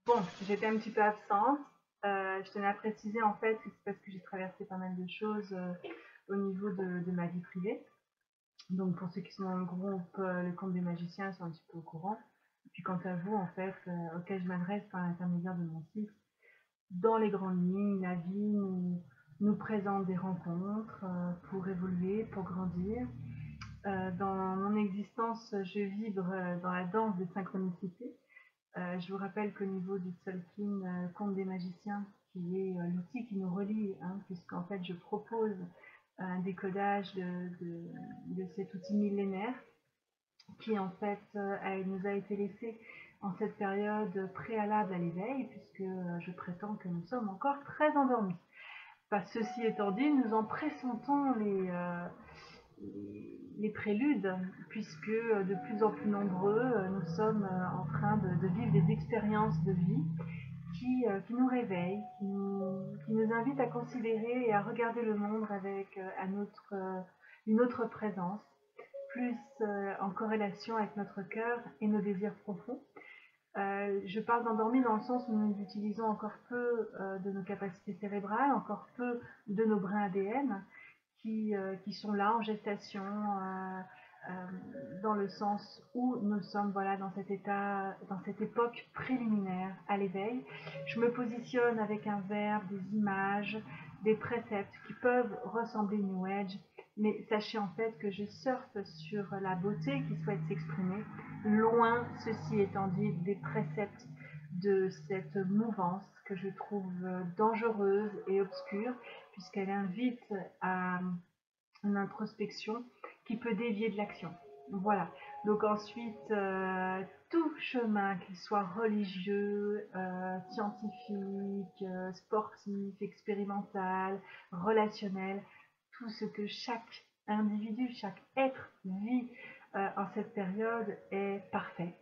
Bon, j'étais un petit peu absente. Je tenais à préciser en fait que c'est parce que j'ai traversé pas mal de choses au niveau de ma vie privée. Donc pour ceux qui sont dans le groupe, le compte des magiciens sont un petit peu au courant. Et puis quant à vous, en fait, auquel je m'adresse par l'intermédiaire de mon site, dans les grandes lignes, la vie nous présente des rencontres pour évoluer, pour grandir. Dans mon existence, je vibre dans la danse des synchronicités. Je vous rappelle qu'au niveau du Tzolk'in, Conte des magiciens, qui est l'outil qui nous relie, hein, puisqu'en fait je propose un décodage de cet outil millénaire qui en fait nous a été laissé en cette période préalable à l'éveil, puisque je prétends que nous sommes encore très endormis. Ceci étant dit, nous en pressentons les préludes, puisque de plus en plus nombreux, nous sommes en train de vivre des expériences de vie qui nous réveillent, qui nous invitent à considérer et à regarder le monde avec une autre présence, plus en corrélation avec notre cœur et nos désirs profonds. Je parle d'endormi dans le sens où nous utilisons encore peu de nos capacités cérébrales, encore peu de nos brins ADN, qui sont là en gestation, dans le sens où nous sommes voilà, dans cet état, dans cette époque préliminaire à l'éveil. Je me positionne avec un verbe, des images, des préceptes qui peuvent ressembler New Age, mais sachez en fait que je surfe sur la beauté qui souhaite s'exprimer, loin, ceci étant dit, des préceptes de cette mouvance que je trouve dangereuse et obscure, puisqu'elle invite à une introspection qui peut dévier de l'action. Voilà. Donc ensuite, tout chemin, qu'il soit religieux, scientifique, sportif, expérimental, relationnel, tout ce que chaque individu, chaque être vit en cette période est parfait,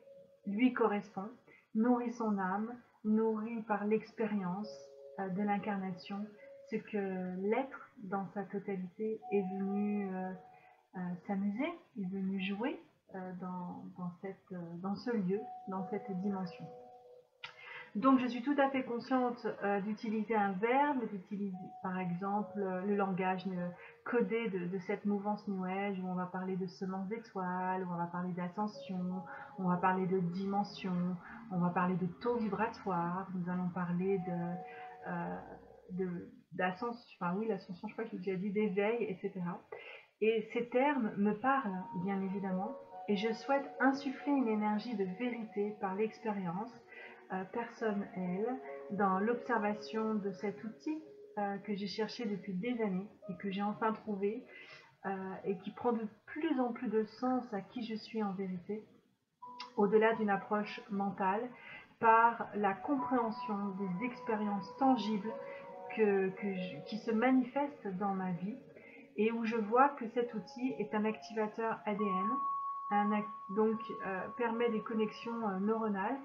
lui correspond, nourrit son âme, nourrit par l'expérience de l'incarnation ce que l'être dans sa totalité est venu s'amuser, est venu jouer dans ce lieu, dans cette dimension. Donc je suis tout à fait consciente d'utiliser un verbe, d'utiliser par exemple le langage codé de cette mouvance New Age, où on va parler de semences d'étoiles, où on va parler d'ascension, on va parler de dimension, on va parler de taux vibratoire, nous allons parler d'ascension, enfin oui, l'ascension, je crois que j'ai déjà dit, d'éveil, etc. Et ces termes me parlent, bien évidemment, et je souhaite insuffler une énergie de vérité par l'expérience personnelle dans l'observation de cet outil que j'ai cherché depuis des années et que j'ai enfin trouvé et qui prend de plus en plus de sens à qui je suis en vérité, au-delà d'une approche mentale, par la compréhension des expériences tangibles qui se manifestent dans ma vie et où je vois que cet outil est un activateur ADN, donc permet des connexions neuronales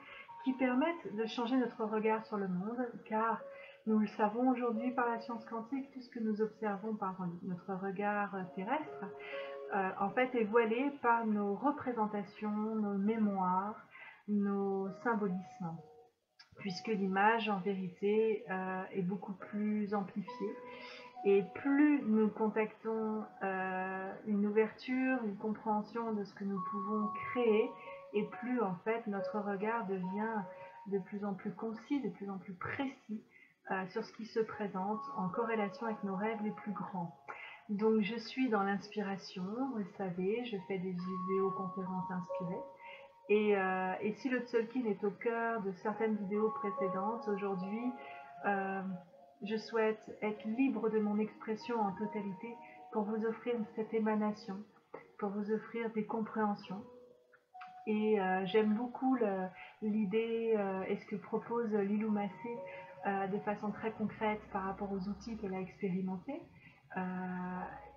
qui permettent de changer notre regard sur le monde, car nous le savons aujourd'hui par la science quantique, tout ce que nous observons par notre regard terrestre, en fait est voilé par nos représentations, nos mémoires, nos symbolismes, puisque l'image en vérité est beaucoup plus amplifiée. Et plus nous contactons une ouverture, une compréhension de ce que nous pouvons créer, et plus en fait notre regard devient de plus en plus concis, de plus en plus précis sur ce qui se présente en corrélation avec nos rêves les plus grands. Donc je suis dans l'inspiration, vous le savez, je fais des vidéoconférences inspirées. Et si le Tzolk'in est au cœur de certaines vidéos précédentes, aujourd'hui, je souhaite être libre de mon expression en totalité pour vous offrir cette émanation, pour vous offrir des compréhensions. Et j'aime beaucoup l'idée et ce que propose Lilou Massé de façon très concrète par rapport aux outils qu'elle a expérimentés.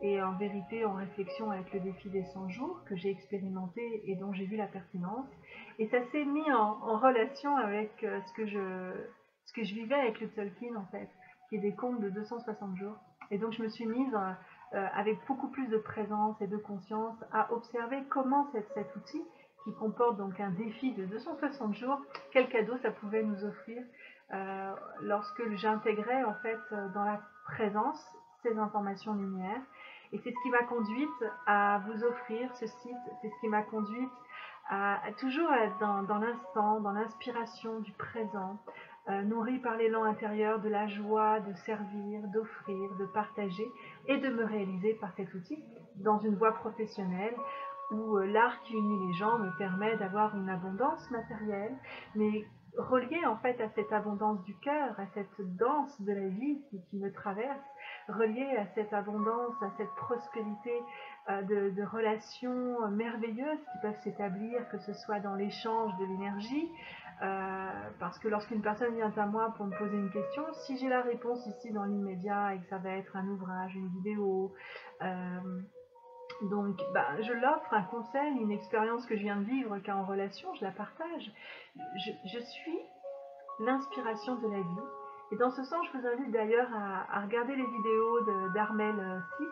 Et en vérité en réflexion avec le défi des 100 jours que j'ai expérimenté et dont j'ai vu la pertinence. Et ça s'est mis en relation avec ce que je vivais avec le Tzolk'in en fait, qui est des contes de 260 jours. Et donc je me suis mise avec beaucoup plus de présence et de conscience à observer comment cet outil, qui comporte donc un défi de 260 jours, quel cadeau ça pouvait nous offrir lorsque j'intégrais en fait dans la présence ces informations lumière. Et c'est ce qui m'a conduite à vous offrir ce site, c'est ce qui m'a conduite à toujours être dans l'instant, dans l'inspiration du présent, nourrie par l'élan intérieur de la joie de servir, d'offrir, de partager et de me réaliser par cet outil dans une voie professionnelle où l'art qui unit les gens me permet d'avoir une abondance matérielle, mais reliée en fait à cette abondance du cœur, à cette danse de la vie qui me traverse, reliée à cette abondance, à cette prospérité de relations merveilleuses qui peuvent s'établir, que ce soit dans l'échange de l'énergie, parce que lorsqu'une personne vient à moi pour me poser une question, si j'ai la réponse ici dans l'immédiat et que ça va être un ouvrage, une vidéo, donc je l'offre, un conseil, une expérience que je viens de vivre car en relation, je la partage. Je suis l'inspiration de la vie. Et dans ce sens, je vous invite d'ailleurs à regarder les vidéos d'Armel 6,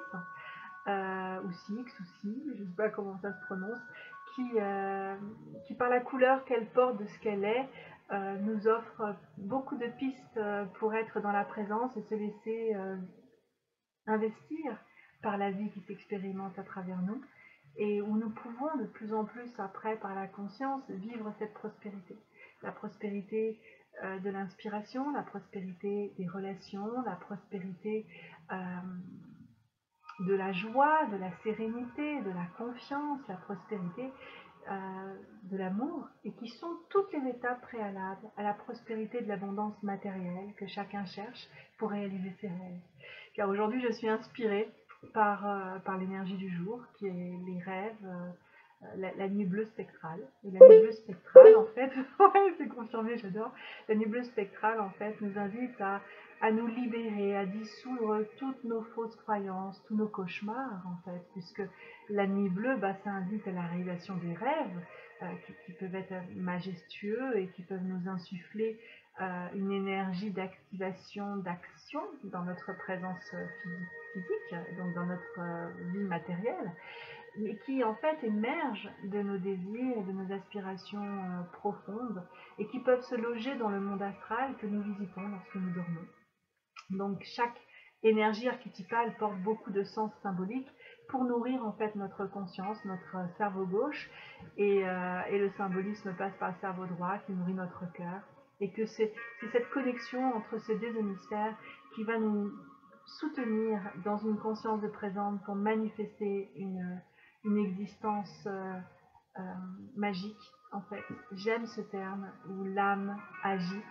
ou Six, ou Si, je ne sais pas comment ça se prononce, qui par la couleur qu'elle porte de ce qu'elle est, nous offre beaucoup de pistes pour être dans la présence et se laisser investir par la vie qui s'expérimente à travers nous, et où nous pouvons de plus en plus après, par la conscience, vivre cette prospérité. La prospérité de l'inspiration, la prospérité des relations, la prospérité de la joie, de la sérénité, de la confiance, la prospérité de l'amour, et qui sont toutes les étapes préalables à la prospérité de l'abondance matérielle que chacun cherche pour réaliser ses rêves. Car aujourd'hui, je suis inspirée par l'énergie du jour, qui est les rêves, la nuit bleue spectrale. Et la nuit bleue spectrale, en fait, ouais, c'est confirmé, j'adore. La nuit bleue spectrale, en fait, nous invite à nous libérer, à dissoudre toutes nos fausses croyances, tous nos cauchemars, en fait, puisque la nuit bleue, ça invite à la réalisation des rêves, qui peuvent être majestueux et qui peuvent nous insuffler une énergie d'activation, d'action dans notre présence physique, donc dans notre vie matérielle, mais qui en fait émergent de nos désirs et de nos aspirations profondes, et qui peuvent se loger dans le monde astral que nous visitons lorsque nous dormons. Donc chaque énergie archétypale porte beaucoup de sens symboliques pour nourrir en fait notre conscience, notre cerveau gauche, et le symbolisme passe par le cerveau droit qui nourrit notre cœur, et que c'est cette connexion entre ces deux hémisphères qui va nous soutenir dans une conscience de présence pour manifester une existence magique, en fait. J'aime ce terme où l'âme agit.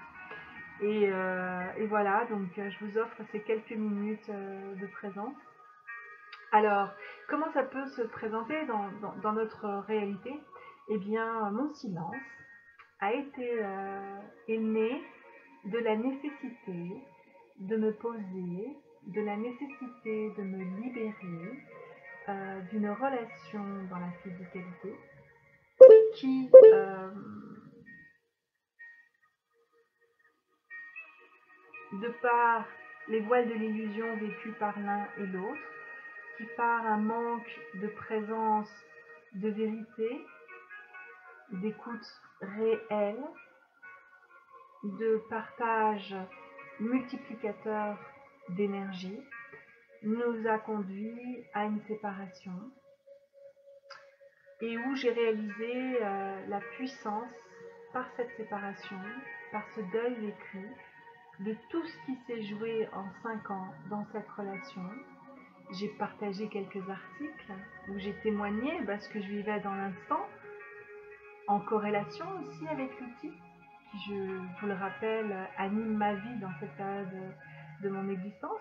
Et voilà, donc je vous offre ces quelques minutes de présence. Alors, comment ça peut se présenter dans notre réalité? Eh bien, mon silence est né de la nécessité de me poser, de la nécessité de me libérer d'une relation dans la physicalité qui de par les voiles de l'illusion vécues par l'un et l'autre, qui par un manque de présence, de vérité, d'écoute réelle, de partage multiplicateur d'énergie, nous a conduit à une séparation, et où j'ai réalisé la puissance par cette séparation, par ce deuil vécu, de tout ce qui s'est joué en 5 ans dans cette relation. J'ai partagé quelques articles où j'ai témoigné ce que je vivais dans l'instant, en corrélation aussi avec l'outil qui, je vous le rappelle, anime ma vie dans cette période de mon existence,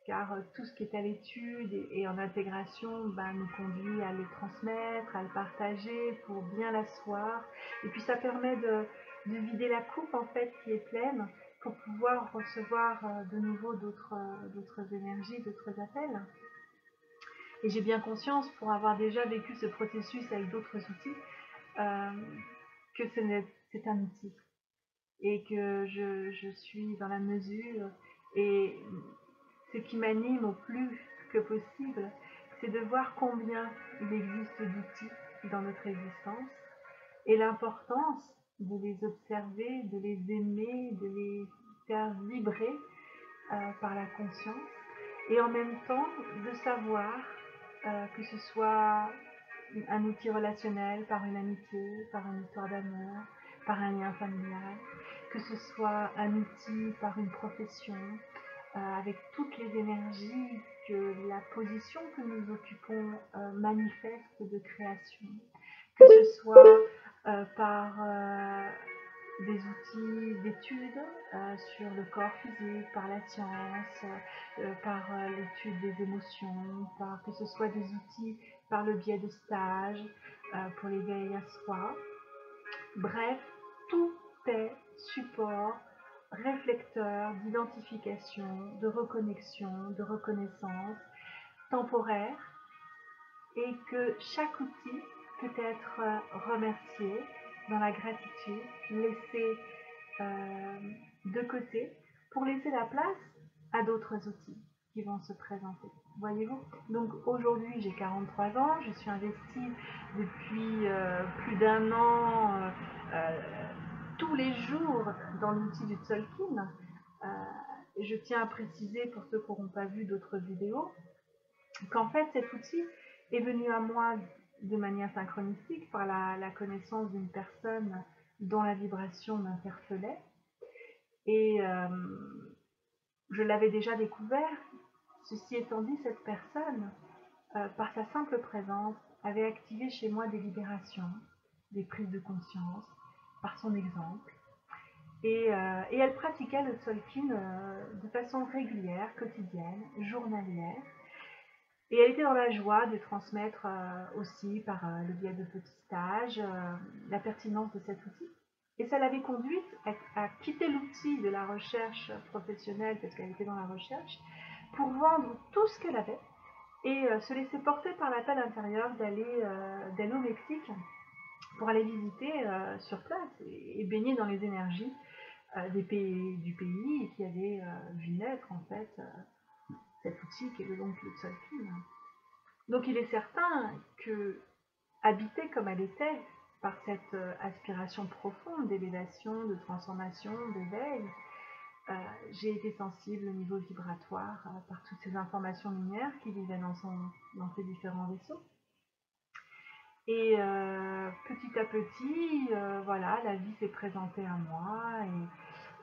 car tout ce qui est à l'étude et en intégration nous conduit à le transmettre, à le partager pour bien l'asseoir, et puis ça permet de vider la coupe en fait qui est pleine, pour pouvoir recevoir de nouveau d'autres énergies, d'autres appels. Et j'ai bien conscience, pour avoir déjà vécu ce processus avec d'autres outils, que c'est un outil, et que je suis dans la mesure, et ce qui m'anime au plus que possible, c'est de voir combien il existe d'outils dans notre existence, et l'importance de les observer, de les aimer, de les faire vibrer par la conscience, et en même temps de savoir que ce soit un outil relationnel, par une amitié, par une histoire d'amour, par un lien familial, que ce soit un outil par une profession, avec toutes les énergies que la position que nous occupons manifeste de création, que ce soit par des outils d'études sur le corps physique, par la science, par l'étude des émotions, que ce soit des outils par le biais de stages pour l'éveil à soi. Bref, tout est support, réflecteur d'identification, de reconnexion, de reconnaissance temporaire, et que chaque outil peut être remercié dans la gratitude, laissé de côté pour laisser la place à d'autres outils qui vont se présenter. Voyez-vous? Donc aujourd'hui j'ai 43 ans, je suis investie depuis plus d'un an tous les jours dans l'outil du Tzolk'in. Je tiens à préciser pour ceux qui n'auront pas vu d'autres vidéos qu'en fait cet outil est venu à moi de manière synchronistique par la connaissance d'une personne dont la vibration m'interpellait, et je l'avais déjà découvert. Ceci étant dit, cette personne, par sa simple présence, avait activé chez moi des libérations, des prises de conscience, par son exemple, et elle pratiquait le Tzolk'in de façon régulière, quotidienne, journalière. Et elle était dans la joie de transmettre aussi par le biais de petits stages la pertinence de cet outil. Et ça l'avait conduite à quitter l'outil de la recherche professionnelle, parce qu'elle était dans la recherche, pour vendre tout ce qu'elle avait et se laisser porter par l'appel intérieur d'aller au Mexique pour aller visiter sur place et baigner dans les énergies du pays qui avait vu naître en fait cet outil qui est donc le Tzolk'in. Donc il est certain que, habitée comme elle était par cette aspiration profonde d'élévation, de transformation, d'éveil, j'ai été sensible au niveau vibratoire par toutes ces informations lumière qui vivaient dans ces différents vaisseaux. Et petit à petit, voilà, la vie s'est présentée à moi,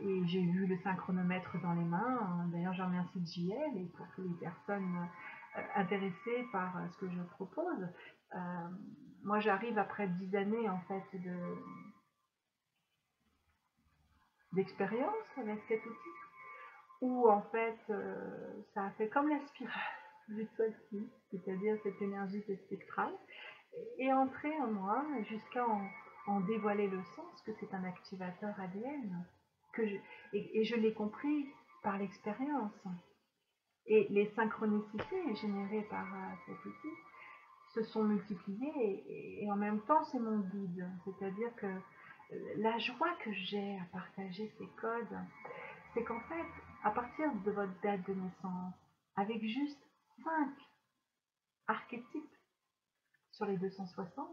et j'ai eu le synchronomètre dans les mains. D'ailleurs, je remercie JL et pour toutes les personnes intéressées par ce que je propose. Moi, j'arrive après 10 années en fait d'expérience avec cet outil, où en fait ça a fait comme la spirale du Tzolk'in, c'est-à-dire cette énergie spectrale, est entrée en moi jusqu'à en dévoiler le sens, que c'est un activateur ADN, et je l'ai compris par l'expérience. Et les synchronicités générées par cet outil se sont multipliées, et en même temps c'est mon guide, c'est-à-dire que la joie que j'ai à partager ces codes, c'est qu'en fait, à partir de votre date de naissance, avec juste 5 archétypes sur les 260,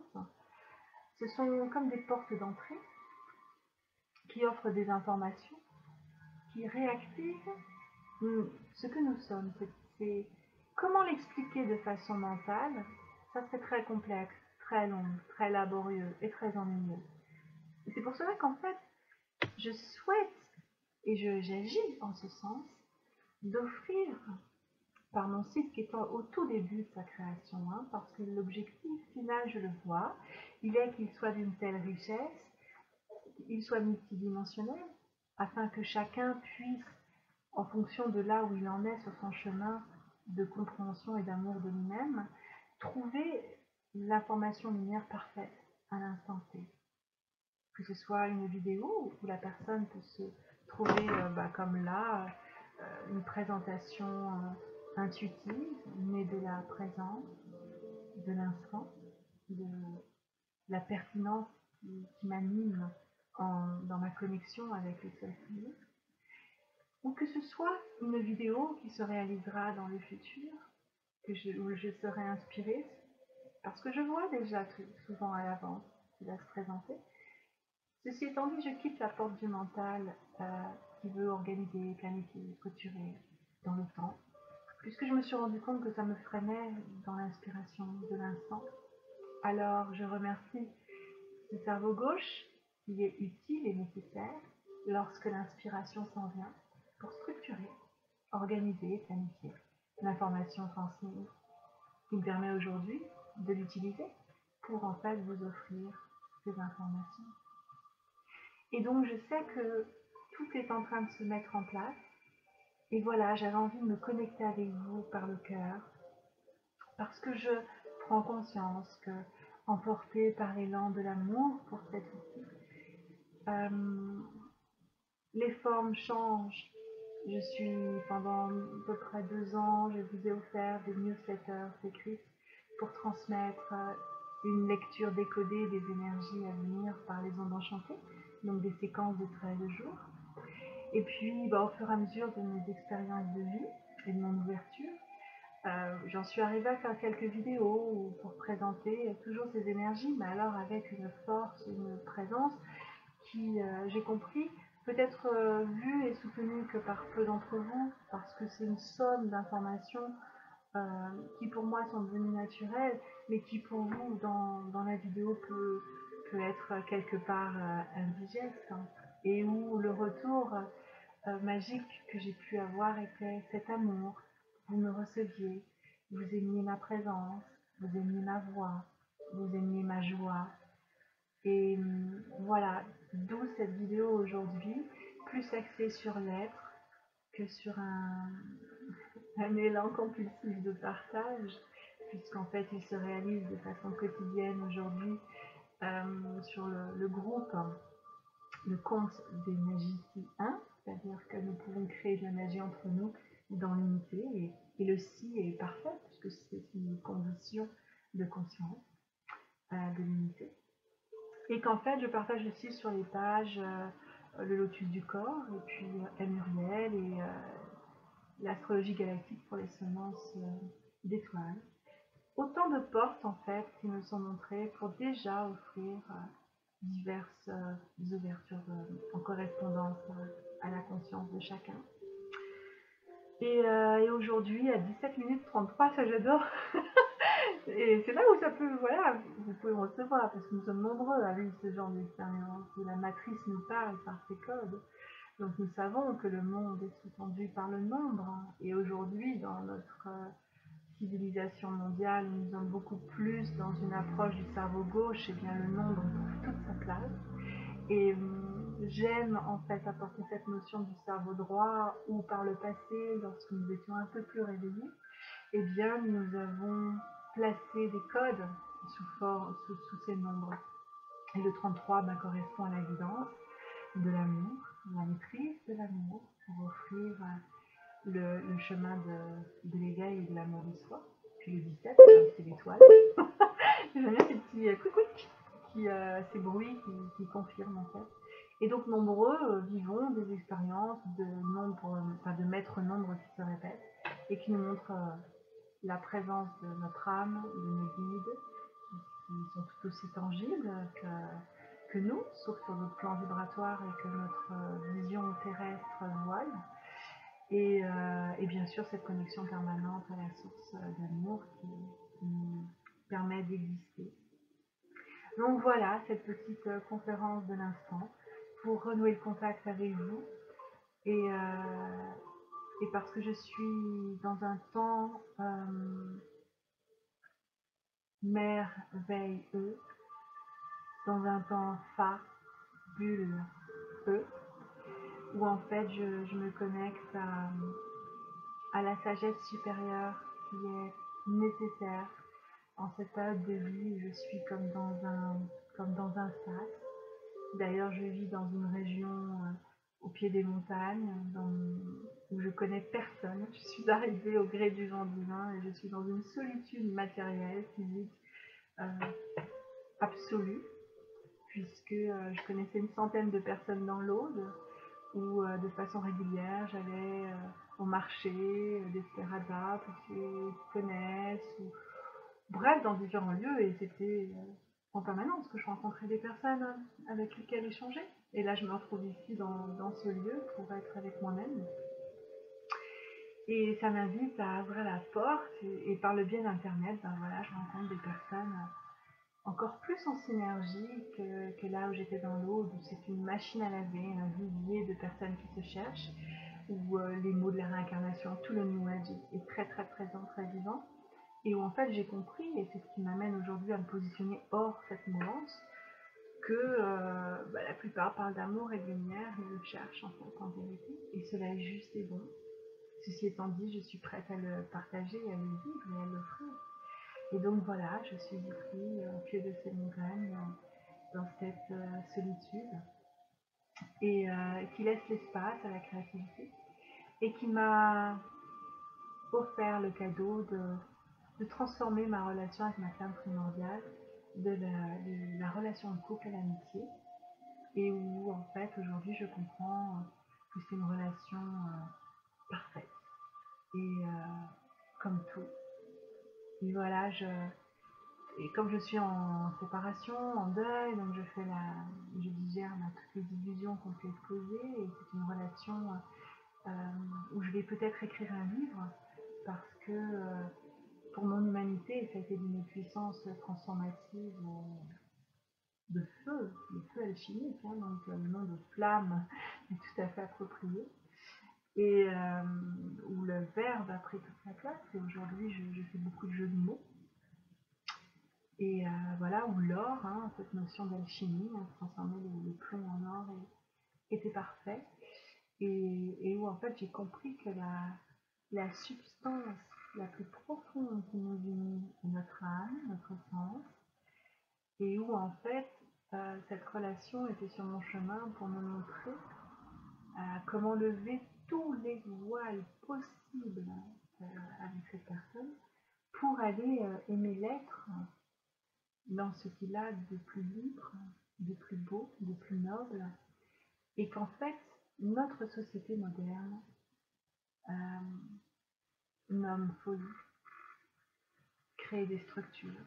ce sont comme des portes d'entrée qui offrent des informations, qui réactivent ce que nous sommes. C'est comment l'expliquer de façon mentale, ça serait très complexe, très long, très laborieux et très ennuyeux. Et c'est pour cela qu'en fait, je souhaite, et j'agis en ce sens, d'offrir par mon site qui est au tout début de sa création, parce que l'objectif final, je le vois, il est qu'il soit d'une telle richesse, qu'il soit multidimensionnel, afin que chacun puisse, en fonction de là où il en est sur son chemin de compréhension et d'amour de lui-même, trouver l'information lumière parfaite à l'instant T. Que ce soit une vidéo où la personne peut se trouver, comme là, une présentation intuitive, mais de la présence, de l'instant, de la pertinence qui m'anime dans ma connexion avec le Tzolk'in, ou que ce soit une vidéo qui se réalisera dans le futur, où je serai inspirée, parce que je vois déjà souvent à l'avance qui va se présenter. Ceci étant dit, je quitte la porte du mental qui veut organiser, planifier, clôturer dans le temps, puisque je me suis rendu compte que ça me freinait dans l'inspiration de l'instant. Alors je remercie ce cerveau gauche qui est utile et nécessaire lorsque l'inspiration s'en vient pour structurer, organiser, planifier l'information transmise, qui me permet aujourd'hui de l'utiliser pour en fait vous offrir ces informations. Et donc je sais que tout est en train de se mettre en place. Et voilà, j'avais envie de me connecter avec vous par le cœur, parce que je prends conscience que, emportée par l'élan de l'amour pour cette outil, les formes changent. Je suis, pendant à peu près 2 ans, je vous ai offert des newsletters écrites pour transmettre une lecture décodée des énergies à venir par les ondes enchantées, donc des séquences de 13 jours. Et puis, au fur et à mesure de mes expériences de vie et de mon ouverture, j'en suis arrivée à faire quelques vidéos pour présenter toujours ces énergies, mais alors avec une force, une présence qui, j'ai compris, peut être vue et soutenue que par peu d'entre vous, parce que c'est une somme d'informations qui pour moi sont devenues naturelles, mais qui pour vous, dans la vidéo, peut être quelque part indigeste, hein, et où le retour magique que j'ai pu avoir était cet amour. Vous me receviez, vous aimiez ma présence, vous aimiez ma voix, vous aimiez ma joie. Et voilà, d'où cette vidéo aujourd'hui, plus axée sur l'être que sur un élan compulsif de partage, puisqu'en fait il se réalise de façon quotidienne aujourd'hui sur le groupe, le compte des Magiciens 1, c'est-à-dire que nous pouvons créer de la magie entre nous dans l'unité, et le si est parfait, puisque c'est une condition de conscience de l'unité. Et qu'en fait, je partage aussi sur les pages le lotus du corps, et puis Muriel et l'astrologie galactique pour les semences d'étoiles. Autant de portes en fait qui me sont montrées pour déjà offrir diverses ouvertures en correspondance à la conscience de chacun. Et aujourd'hui, à 17 minutes 33, ça j'adore. Et c'est là où ça peut, voilà, vous pouvez me recevoir, parce que nous sommes nombreux à vivre ce genre d'expérience, où la matrice nous parle par ses codes. Donc nous savons que le monde est sous-tendu par le nombre, hein. Et aujourd'hui, dans notre civilisation mondiale, nous sommes beaucoup plus dans une approche du cerveau gauche, et bien le nombre trouve toute sa place. Et j'aime en fait apporter cette notion du cerveau droit, où par le passé, lorsque nous étions un peu plus réveillés, eh bien nous avons placé des codes sous ces nombres. Et le 33 correspond à la guidance de l'amour, la maîtrise de l'amour, pour offrir le chemin de l'éveil et de l'amour de soi. Puis le 17, c'est l'étoile. J'aime bien ces petits ces bruits qui confirment en fait. Et donc nombreux vivons des expériences de maîtres nombres qui se répètent et qui nous montrent la présence de notre âme, de nos guides, qui sont tout aussi tangibles que nous, sauf sur notre plan vibratoire et que notre vision terrestre voile. Et bien sûr cette connexion permanente à la source d'amour qui nous permet d'exister. Donc voilà, cette petite conférence de l'instant pour renouer le contact avec vous, et parce que je suis dans un temps merveilleux, dans un temps fabuleux, où en fait je me connecte à la sagesse supérieure qui est nécessaire en cette période de vie où je suis comme dans un sas. D'ailleurs, je vis dans une région au pied des montagnes, où je connais personne. Je suis arrivée au gré du vent divin et je suis dans une solitude matérielle, physique, absolue, puisque je connaissais une centaine de personnes dans l'Aude, où de façon régulière j'allais au marché d'Esperada pour ceux qui connaissent, ou bref, dans différents lieux, et c'était en permanence, que je rencontrais des personnes avec lesquelles échanger. Et là, je me retrouve ici dans ce lieu pour être avec moi-même. Et ça m'invite à ouvrir la porte et par le biais d'Internet, ben voilà, je rencontre des personnes encore plus en synergie que là où j'étais dans l'eau, où c'est une machine à laver, un vivier de personnes qui se cherchent, où les mots de la réincarnation, tout le New Age est très très présent, très vivant, et où en fait j'ai compris, et c'est ce qui m'amène aujourd'hui à me positionner hors cette mouvance, que la plupart parlent d'amour et de lumière, mais le cherchent en fait en vérité, et cela est juste et bon. Ceci étant dit, je suis prête à le partager, à le vivre et à l'offrir. Et donc voilà, je suis ici au pied de ces montagnes, dans cette solitude, et qui laisse l'espace à la créativité, et qui m'a offert le cadeau de transformer ma relation avec ma femme primordiale, de la relation de couple à l'amitié, et où en fait aujourd'hui je comprends que c'est une relation parfaite, et comme tout. Et voilà, et comme je suis en séparation, en deuil, donc je digère toutes les illusions qu'on peut exposer, et c'est une relation où je vais peut-être écrire un livre, parce que pour mon humanité, ça a été d'une puissance transformative de feu alchimique, hein, donc le nom de flamme est tout à fait approprié, et où le verbe a pris toute sa place, et aujourd'hui je fais beaucoup de jeux de mots. Et voilà, où l'or, hein, cette notion d'alchimie, hein, transformer le plomb en or, était parfait. Et où en fait j'ai compris que la substance la plus profonde qui nous unit est notre âme, notre sens, et où en fait cette relation était sur mon chemin pour me montrer comment lever tous les voiles possibles avec cette personne pour aller aimer l'être dans ce qu'il a de plus libre, de plus beau, de plus noble, et qu'en fait, notre société moderne nomme folie, crée des structures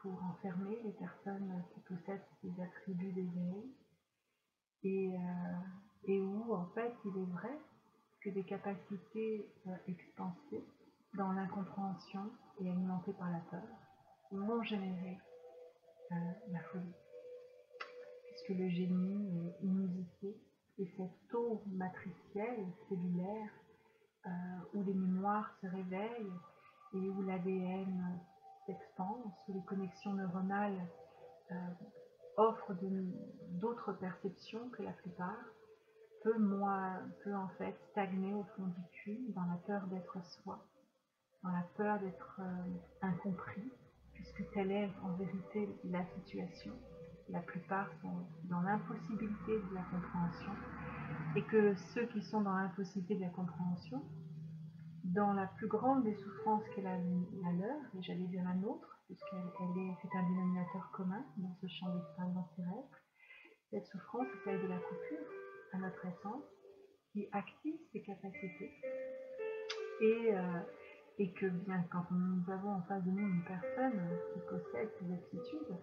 pour enfermer les personnes qui possèdent ces attributs désirés, et où en fait il est vrai que des capacités expansées dans l'incompréhension et alimentées par la peur vont générer la folie, puisque le génie est inusité, et cette eau matricielle, cellulaire, où les mémoires se réveillent et où l'ADN s'expanse, où les connexions neuronales offrent d'autres perceptions que la plupart, peut en fait stagner au fond du cul, dans la peur d'être soi, dans la peur d'être incompris, puisque telle est en vérité la situation. La plupart sont dans l'impossibilité de la compréhension, et que ceux qui sont dans l'impossibilité de la compréhension, dans la plus grande des souffrances qu'elle a la leur, et j'allais dire la nôtre, c'est un dénominateur commun dans ce champ d'expérience terrestre, cette souffrance est celle de la coupure à notre essence, qui active ses capacités, et que bien quand nous avons en face de nous une personne qui possède ces aptitudes,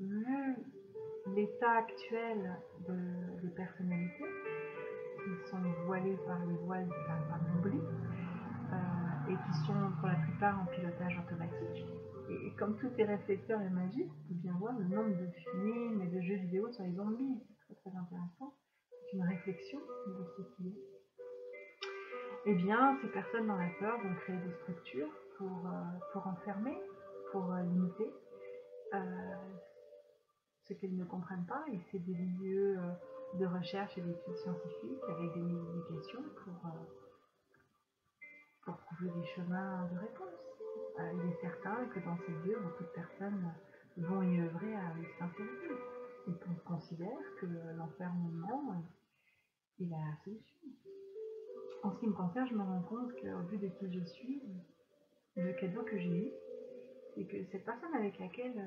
vu l'état actuel des personnalités, qui sont voilées par les voiles par l'oubli, et qui sont pour la plupart en pilotage automatique. Et comme tous ces réflecteurs est magique, on peut bien voir le nombre de films et de jeux vidéo sur les zombies, c'est très très intéressant, c'est une réflexion de ce qui est. Eh bien, ces personnes dans la peur vont créer des structures pour enfermer, pour limiter ce qu'ils ne comprennent pas, et c'est des lieux de recherche et d'études scientifiques avec des médications pour trouver des chemins de réponse. Il est certain que dans ces lieux, beaucoup de personnes vont y œuvrer à sincérité, et qu'on considère que l'enfermement est la solution. En ce qui me concerne, je me rends compte qu'au vu de qui je suis, le cadeau que j'ai eu, c'est que cette personne avec laquelle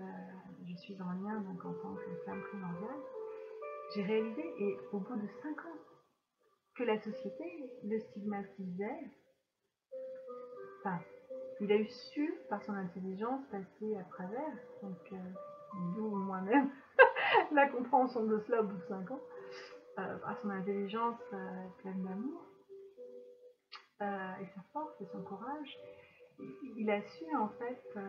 je suis en lien, donc en tant que femme primordiale, j'ai réalisé, et au bout de 5 ans, que la société le stigmatisait, enfin, Il a eu su, par son intelligence, passer à travers, donc d'où moi-même la compréhension de cela au bout de 5 ans, par son intelligence pleine d'amour, et sa force et son courage, il a su en fait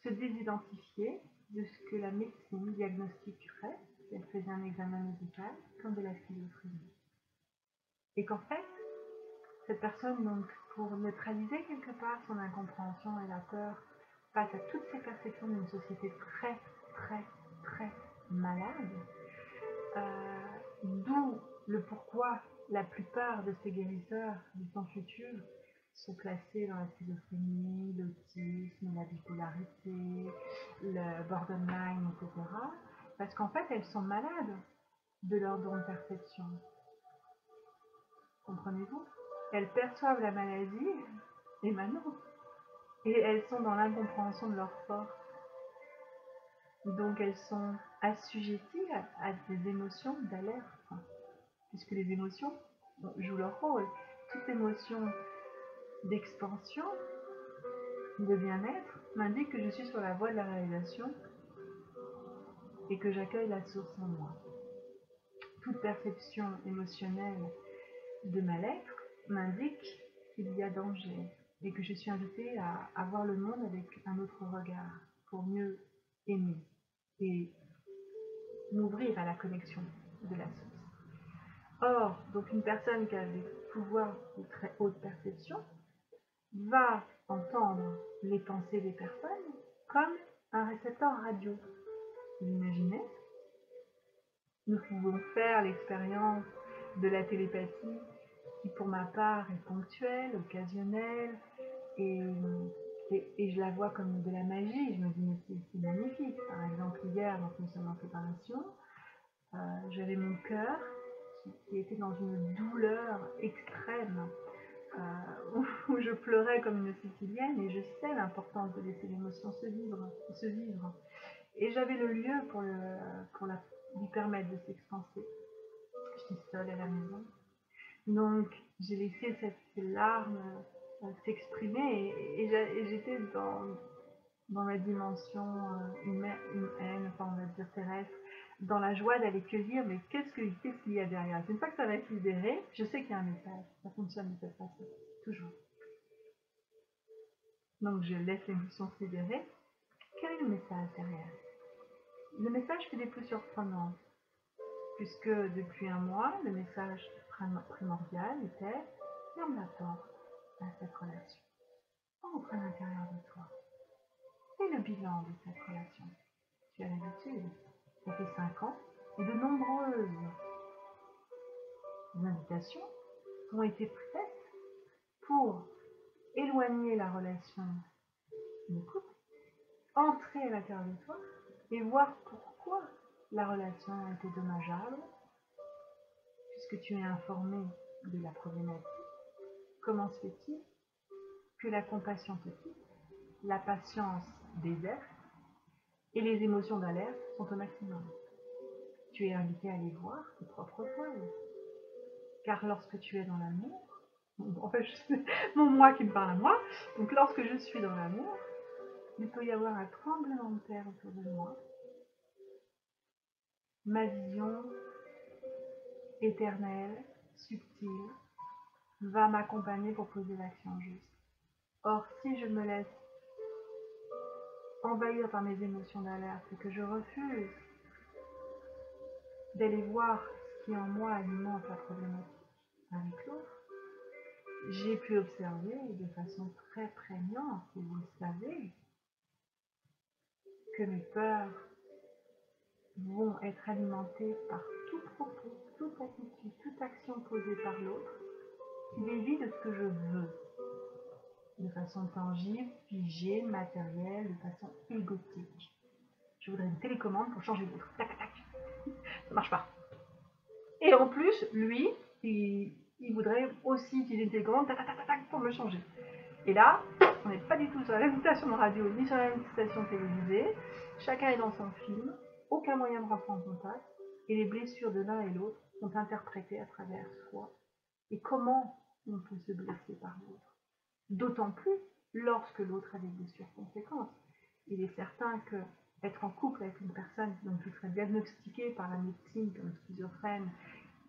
se désidentifier de ce que la médecine diagnostiquerait, si elle faisait un examen médical, comme de la schizophrénie. Et qu'en fait, cette personne, donc, pour neutraliser quelque part son incompréhension et la peur face à toutes ces perceptions d'une société très, très, très malade, d'où le pourquoi la plupart de ces guérisseurs du temps futur sont placés dans la schizophrénie, l'autisme, la bipolarité, le borderline, etc. Parce qu'en fait, elles sont malades de leur don de perception. Comprenez-vous? Elles perçoivent la maladie émanant et elles sont dans l'incompréhension de leur force. Donc elles sont assujetties à des émotions d'alerte, puisque les émotions jouent leur rôle. Toute émotion d'expansion, de bien-être, m'indique que je suis sur la voie de la réalisation et que j'accueille la source en moi. Toute perception émotionnelle de mal-être m'indique qu'il y a danger et que je suis invitée à voir le monde avec un autre regard pour mieux aimer et m'ouvrir à la connexion de la source. Or, donc une personne qui a des pouvoirs de très haute perception va entendre les pensées des personnes comme un récepteur radio. Vous imaginez? Nous pouvons faire l'expérience de la télépathie qui pour ma part est ponctuelle, occasionnelle, et je la vois comme de la magie. Je me dis mais c'est magnifique. Par exemple hier, donc nous sommes en séparation, j'avais mon cœur qui était dans une douleur extrême, où je pleurais comme une Sicilienne, et je sais l'importance de laisser l'émotion se vivre. Et j'avais le lieu pour lui permettre de s'expanser. J'étais seule à la maison. Donc j'ai laissé ces larmes s'exprimer, et j'étais dans la dimension humaine, enfin on va dire terrestre, dans la joie d'aller cueillir, mais qu'est-ce qu'il y a derrière. Une fois que ça va être libéré, je sais qu'il y a un message. Ça fonctionne de cette façon, toujours. Donc je laisse l'émotion se libérer. Quel est le message derrière? Le message fait des plus surprenants, puisque depuis un mois, le message primordial était « ferme la porte à cette relation. Entre à l'intérieur de toi. Fais le bilan de cette relation. Tu as l'habitude. Ça fait 5 ans, et de nombreuses invitations ont été faites pour éloigner la relation de couple, entrer à l'intérieur de toi et voir pourquoi la relation a été dommageable, puisque tu es informé de la problématique. Comment se fait-il que la compassion te quitte, la patience déserte et les émotions d'alerte sont au maximum? Tu es invité à aller voir tes propres toiles. Car lorsque tu es dans l'amour, en fait, c'est mon moi qui me parle à moi, donc lorsque je suis dans l'amour, il peut y avoir un tremblement de terre autour de moi. Ma vision éternelle, subtile, va m'accompagner pour poser l'action juste. Or, si je me laisse envahir par mes émotions d'alerte et que je refuse d'aller voir ce qui en moi alimente la problématique avec l'autre, j'ai pu observer de façon très prégnante, et vous le savez, que mes peurs vont être alimentées par tout propos, toute attitude, toute action posée par l'autre qui dévie de ce que je veux, de façon tangible, figée, matérielle, de façon égotique. Je voudrais une télécommande pour changer l'autre. Tac, tac. Ça marche pas. Et en plus, lui, il voudrait aussi utiliser une télécommande tac, tac, tac, tac, pour me changer. Et là, on n'est pas du tout sur la même station de radio, ni sur la même station télévisée. Chacun est dans son film, aucun moyen de rentrer en contact, et les blessures de l'un et l'autre sont interprétées à travers soi. Et comment on peut se blesser par l'autre? D'autant plus lorsque l'autre a des blessures conséquentes. Il est certain que être en couple avec une personne donc, qui serait diagnostiquée par la médecine comme schizophrène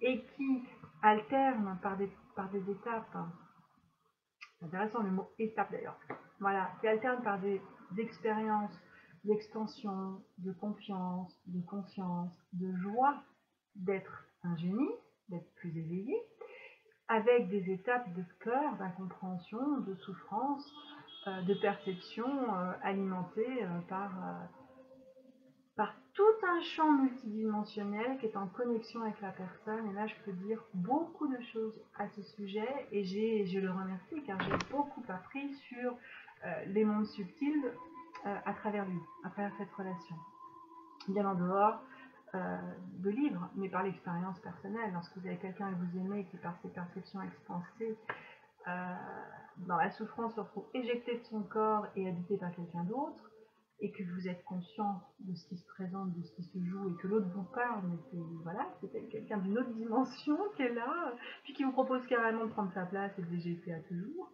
et qui alterne par des étapes, hein, c'est intéressant le mot étape d'ailleurs, voilà, qui alterne par des expériences d'expansion, de confiance, de conscience, de joie, d'être un génie, d'être plus éveillé, avec des étapes de peur, d'incompréhension, de souffrance, de perception alimentée par tout un champ multidimensionnel qui est en connexion avec la personne. Et là, je peux dire beaucoup de choses à ce sujet et je le remercie car j'ai beaucoup appris sur les mondes subtils à travers lui, à travers cette relation. Bien en dehors de livres, mais par l'expérience personnelle. Lorsque vous avez quelqu'un que vous aimez qui, par ses perceptions expansées, dans la souffrance, se retrouve éjecté de son corps et habité par quelqu'un d'autre, et que vous êtes conscient de ce qui se présente, de ce qui se joue, et que l'autre vous parle, mais que voilà, c'est quelqu'un d'une autre dimension qui est là, puis qui vous propose carrément de prendre sa place et de l'éjecter à toujours,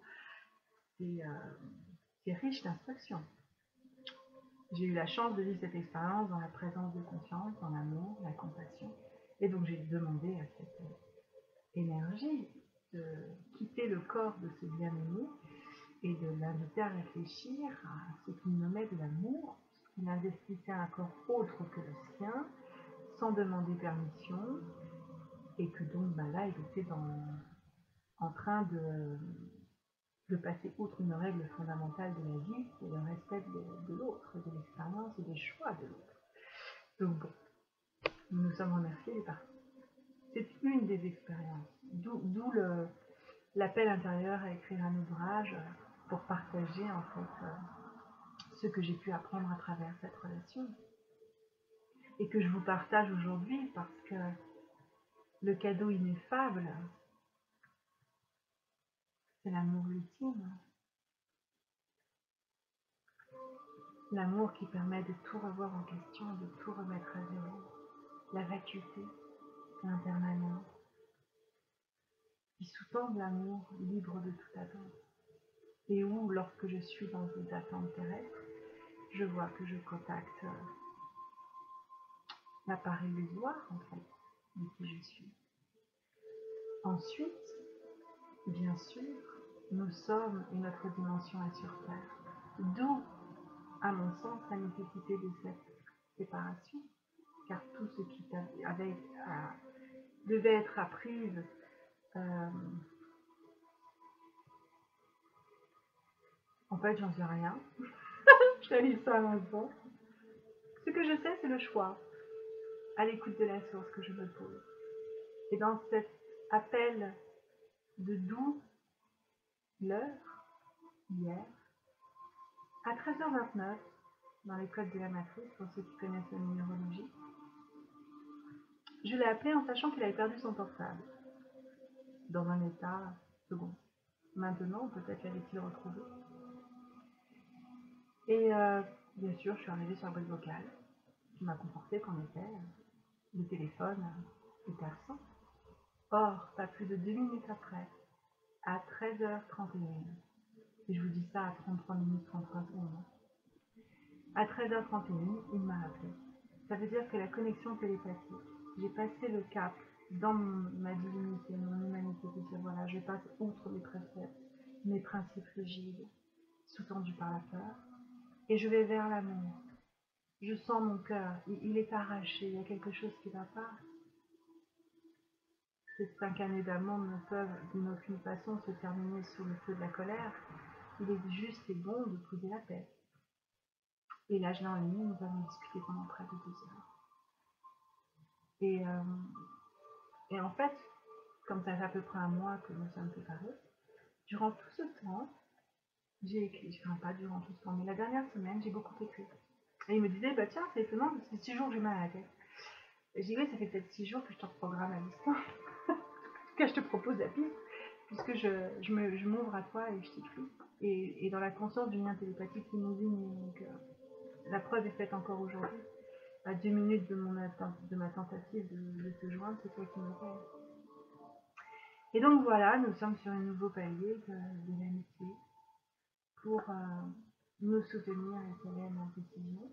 c'est riche d'instruction. J'ai eu la chance de vivre cette expérience dans la présence de confiance, dans l'amour, la compassion, et donc j'ai demandé à cette énergie de quitter le corps de ce bien-aimé et de l'inviter à réfléchir à ce qu'il nommait de l'amour, qu'il investissait un corps autre que le sien, sans demander permission, et que donc là, il était en train de passer outre une règle fondamentale de la vie, c'est le respect de l'autre, de l'expérience et des choix de l'autre. Donc bon, nous nous sommes remerciés des parties. C'est une des expériences, d'où l'appel intérieur à écrire un ouvrage pour partager en fait ce que j'ai pu apprendre à travers cette relation et que je vous partage aujourd'hui parce que le cadeau ineffable, c'est l'amour ultime, l'amour qui permet de tout revoir en question, de tout remettre à zéro, la vacuité, l'impermanence, qui sous-tend l'amour libre de toute attente et où, lorsque je suis dans des attentes terrestres, je vois que je contacte la part illusoire en fait de qui je suis. Ensuite, bien sûr, nous sommes une autre dimension est sur Terre, d'où, à mon sens, la nécessité de cette séparation, car tout ce qui devait être appris, en fait, j'en sais rien. Je t'ai dit ça à l'instant. Ce que je sais, c'est le choix, à l'écoute de la source que je me pose. Et dans cet appel de d'où l'heure, hier, à 13h29, dans les codes de la matrice, pour ceux qui connaissent la numérologie, je l'ai appelé en sachant qu'il avait perdu son portable, dans un état second. Maintenant, peut-être l'avait-il retrouvé. Et bien sûr, je suis arrivée sur la boîte vocale, qui m'a conforté qu'en effet, le téléphone était absent. Or, pas plus de 2 minutes après, à 13h31, et je vous dis ça à 33 minutes 33 secondes, à 13h31, il m'a appelé. Ça veut dire que la connexion télépathique, j'ai passé le cap dans ma divinité, mon humanité, de dire voilà, je passe outre mes préceptes, mes principes rigides, sous-tendus par la peur, et je vais vers l'amour. Je sens mon cœur, il est arraché, il y a quelque chose qui ne va pas. Ces 5 années d'amour ne peuvent d'une aucune façon se terminer sous le feu de la colère. Il est juste et bon de poser la paix. Et là, je l'ai en ligne, nous allons discuter pendant près de 2 heures. Et en fait, comme ça fait à peu près un mois que nous sommes séparés, durant tout ce temps, j'ai écrit, enfin pas durant tout ce temps, mais la dernière semaine, j'ai beaucoup écrit. Et il me disait, bah tiens, c'est étonnant, parce que 6 jours que j'ai mal à la tête. Et j'ai dit, oui, ça fait peut-être 6 jours que je te reprogramme à distance, que je te propose la piste, puisque je m'ouvre à toi et je t'écris. Et dans la conscience du lien télépathique qui nous unit, donc la preuve est faite encore aujourd'hui. À 2 minutes de ma tentative de te joindre, c'est toi qui me fais. Et donc voilà, nous sommes sur un nouveau palier de l'amitié, pour nous soutenir et quelle est notre décision,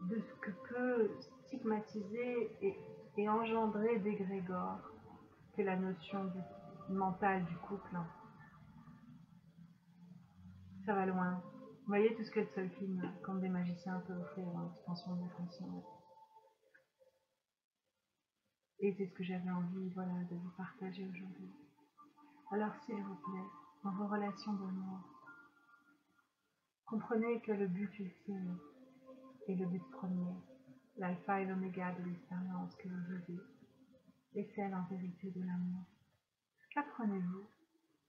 de ce que peut stigmatiser et engendrer d'égrégore que la notion du mental du couple. Ça va loin. Vous voyez tout ce que Tolkien, comme des magiciens, peut offrir en expansion de la conscience. Et c'est ce que j'avais envie, voilà, de vous partager aujourd'hui. Alors s'il vous plaît, dans vos relations d'amour, comprenez que le but ultime et le but premier, l'alpha et l'oméga de l'expérience que vous vivez, est celle en vérité de l'amour. Qu'apprenez-vous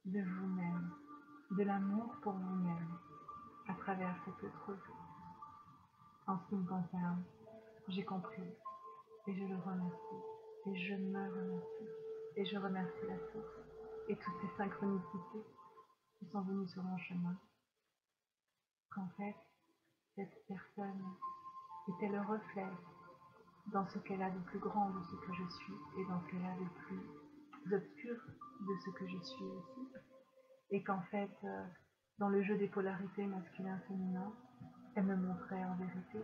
de vous-même, de l'amour pour vous-même, à travers cette autre vie? En ce qui me concerne, j'ai compris, et je le remercie, et je me remercie, et je remercie la source, et toutes ces synchronicités qui sont venues sur mon chemin, qu'en fait, cette personne était le reflet dans ce qu'elle a de plus grand de ce que je suis, et dans ce qu'elle a de plus obscur de ce que je suis aussi, et qu'en fait, dans le jeu des polarités masculin-féminin, elle me montrait en vérité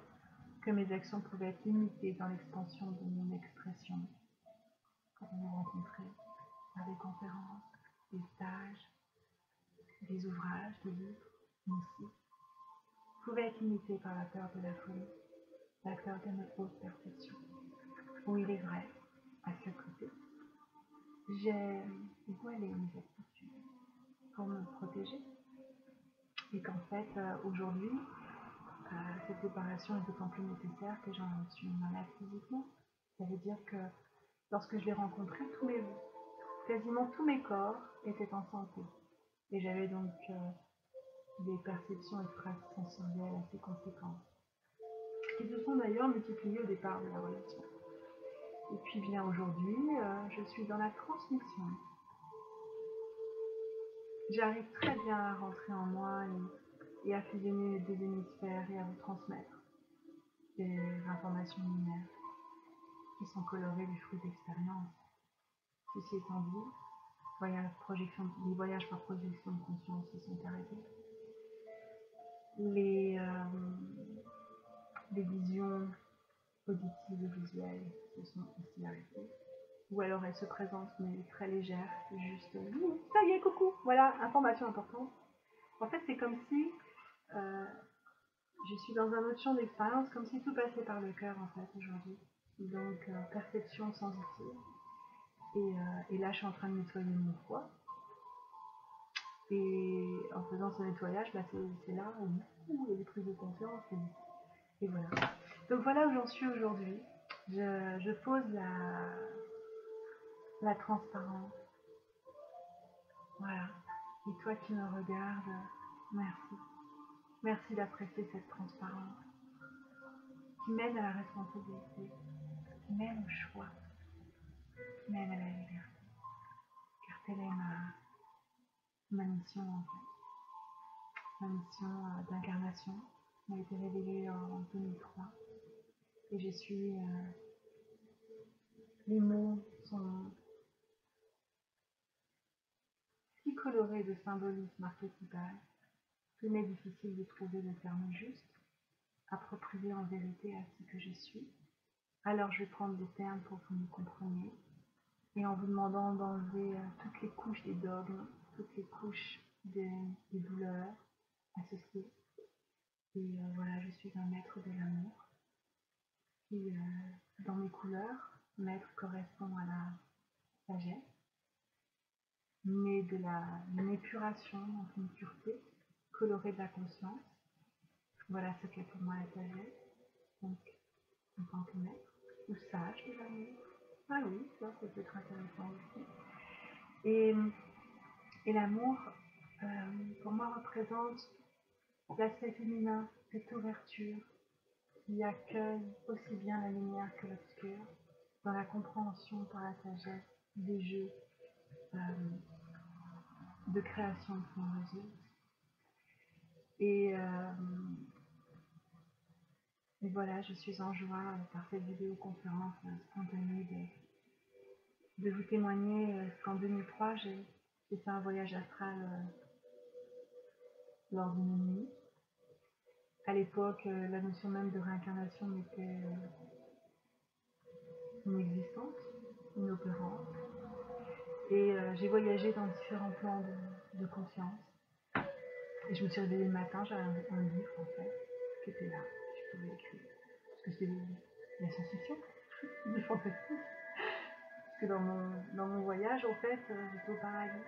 que mes actions pouvaient être limitées dans l'expansion de mon expression. Quand on me rencontrait par des conférences, des stages, des ouvrages, des livres, aussi, pouvaient être limitées par la peur de la folie, la peur de notre haute perception. Où il est vrai, à ce côté, j'ai voilé mes aptitudes pour me protéger, et qu'en fait, aujourd'hui, cette séparation est d'autant plus nécessaire que j'en suis malade physiquement. Ça veut dire que lorsque je l'ai rencontré, quasiment tous mes corps étaient en santé. Et j'avais donc des perceptions extrasensorielles assez conséquentes, qui se sont d'ailleurs multipliées au départ de la relation. Et puis bien aujourd'hui, je suis dans la transmission. J'arrive très bien à rentrer en moi et à fusionner les deux hémisphères et à vous transmettre des informations lunaires qui sont colorées du fruit d'expérience. Ceci étant dit, les voyages par projection de conscience se sont arrêtés. Les visions auditives et visuelles se sont aussi arrêtées. Ou alors elles se présentent mais très légères, c'est juste ça y est, coucou, voilà, information importante. En fait, c'est comme si je suis dans un autre champ d'expérience, comme si tout passait par le cœur en fait aujourd'hui. Donc perception sensitive. Et là, je suis en train de nettoyer mon foie. Et en faisant ce nettoyage, bah, c'est là où il y a des prises de conscience. Et voilà. Donc voilà où j'en suis aujourd'hui. Je pose la transparence. Voilà. Et toi qui me regardes, merci. Merci d'apprécier cette transparence qui mène à la responsabilité, qui mène au choix, qui mène à la liberté. Car telle est ma mission en fait. Ma mission d'incarnation m'a été révélée en 2003. Et je suis... les mots sont si colorés de symbolisme archétypal qu'il m'est difficile de trouver le terme juste, approprié en vérité à ce que je suis. Alors je vais prendre des termes pour que vous me compreniez, et en vous demandant d'enlever toutes les couches des dogmes, toutes les couches des douleurs associées. Et voilà, je suis un maître de l'amour, qui, dans mes couleurs, maître correspond à la sagesse, mais d'une épuration, donc une pureté, colorée de la conscience. Voilà ce qu'est pour moi la sagesse, donc en tant que maître, ou sage de l'amour. Ah oui, ça peut être intéressant aussi. Et l'amour, pour moi, représente l'aspect féminin, cette ouverture qui accueille aussi bien la lumière que l'obscur, dans la compréhension par la sagesse des jeux de création qui en résultent. Et voilà, je suis en joie par cette vidéoconférence spontanée de vous témoigner qu'en 2003, j'ai fait un voyage astral lors d'une nuit. À l'époque, la notion même de réincarnation était inexistante, inopérante. Et j'ai voyagé dans différents plans de conscience. Et je me suis réveillée le matin, j'avais un livre en fait, qui était là, je pouvais écrire. Parce que c'était de la science-fiction, du fantastique. Parce que dans mon voyage, en fait, j'étais au paradis.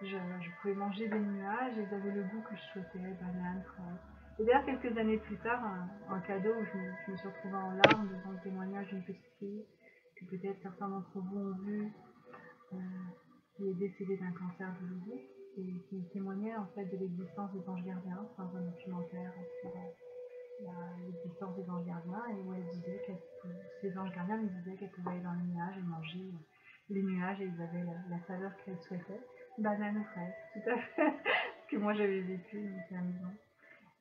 Je pouvais manger des nuages, ils avaient le goût que je souhaitais, bananes, fraises. Et d'ailleurs, quelques années plus tard, un cadeau où je me suis retrouvée en larmes devant le témoignage d'une petite fille que peut-être certains d'entre vous ont vu, qui est décédée d'un cancer de l'oubli et qui témoignait en fait de l'existence des anges gardiens dans un documentaire sur l'existence des anges gardiens, et où elle disait ces anges gardiens lui disaient qu'elle pouvait aller dans les nuages et manger les nuages, et ils avaient la saveur qu'elle souhaitait, banane ou fraise, tout à fait, ce que moi j'avais vécu, donc c'est amusant.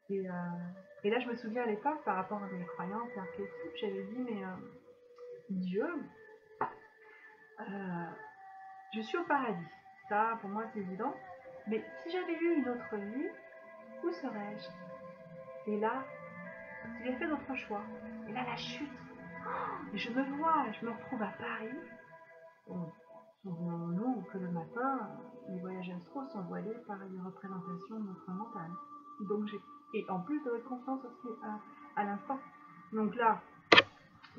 Et là je me souviens à l'époque, par rapport à mes croyances archétypes, j'avais dit mais Dieu, je suis au paradis, ça pour moi c'est évident, mais si j'avais eu une autre vie, où serais-je? Et là, j'ai fait d'autres choix. Et là, la chute. Et je me retrouve à Paris. Bon, souvenons-nous que le matin, les voyages astraux sont voilés par une représentation de notre mental. Donc et en plus de votre conscience aussi à l'instant. Donc là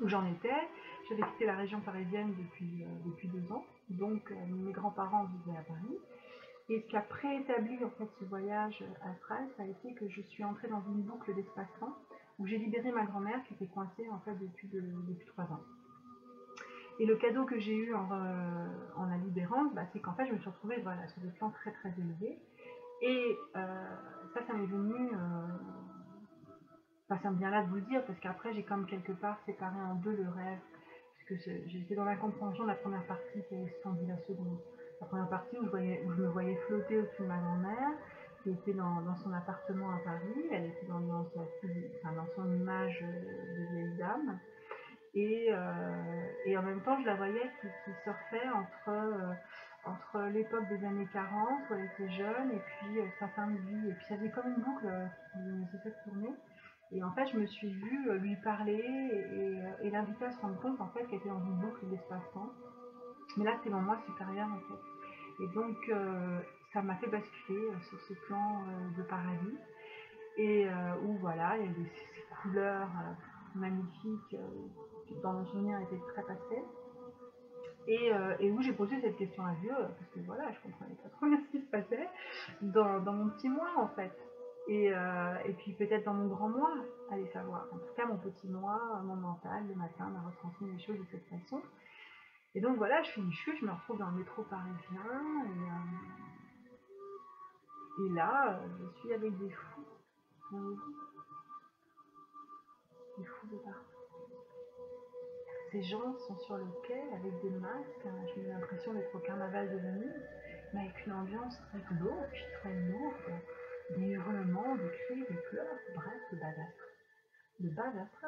où j'en étais, j'avais quitté la région parisienne depuis 2 ans. Donc mes grands-parents vivaient à Paris. Et ce qui a préétabli en fait ce voyage astral, ça a été que je suis entrée dans une boucle d'espace-temps où j'ai libéré ma grand-mère qui était coincée en fait depuis 3 ans. Et le cadeau que j'ai eu en la libérant, c'est qu'en fait je me suis retrouvée sur des plans très très élevés. Et ça m'est venu, ça me vient là de vous le dire, parce qu'après j'ai comme quelque part séparé en deux le rêve, parce que j'étais dans l'incompréhension de la première partie qui avait suivi la seconde. La première partie où je me voyais flotter au-dessus de ma grand-mère, qui était dans son appartement à Paris, elle était dans son image de vieille dame, et en même temps je la voyais qui surfait entre l'époque des années 40 où elle était jeune et puis sa fin de vie, et puis ça faisait comme une boucle qui s'est fait tourner. Et en fait, je me suis vue lui parler et l'inviter à se rendre compte en fait qu'elle était dans une boucle d'espace-temps. Mais là, c'était mon moi supérieur en fait. Et donc, ça m'a fait basculer sur ce plan de paradis. Et où voilà, il y a ces couleurs magnifiques qui dans mon souvenir étaient très passées. Et où j'ai posé cette question à Dieu, parce que voilà, je comprenais pas trop bien ce qui se passait dans mon petit moi en fait. Et puis peut-être dans mon grand moi, allez savoir. En tout cas, mon petit moi, mon mental, le matin, m'a retransmis les choses de cette façon. Et donc voilà, je finis chute, je me retrouve dans le métro parisien, et là, je suis avec des fous. Des fous de partout. Ces gens sont sur le quai avec des masques, hein, j'ai eu l'impression d'être au carnaval de Venise, mais avec une ambiance très glauque, très lourde, des hurlements, des cris, des pleurs, bref, de badastre.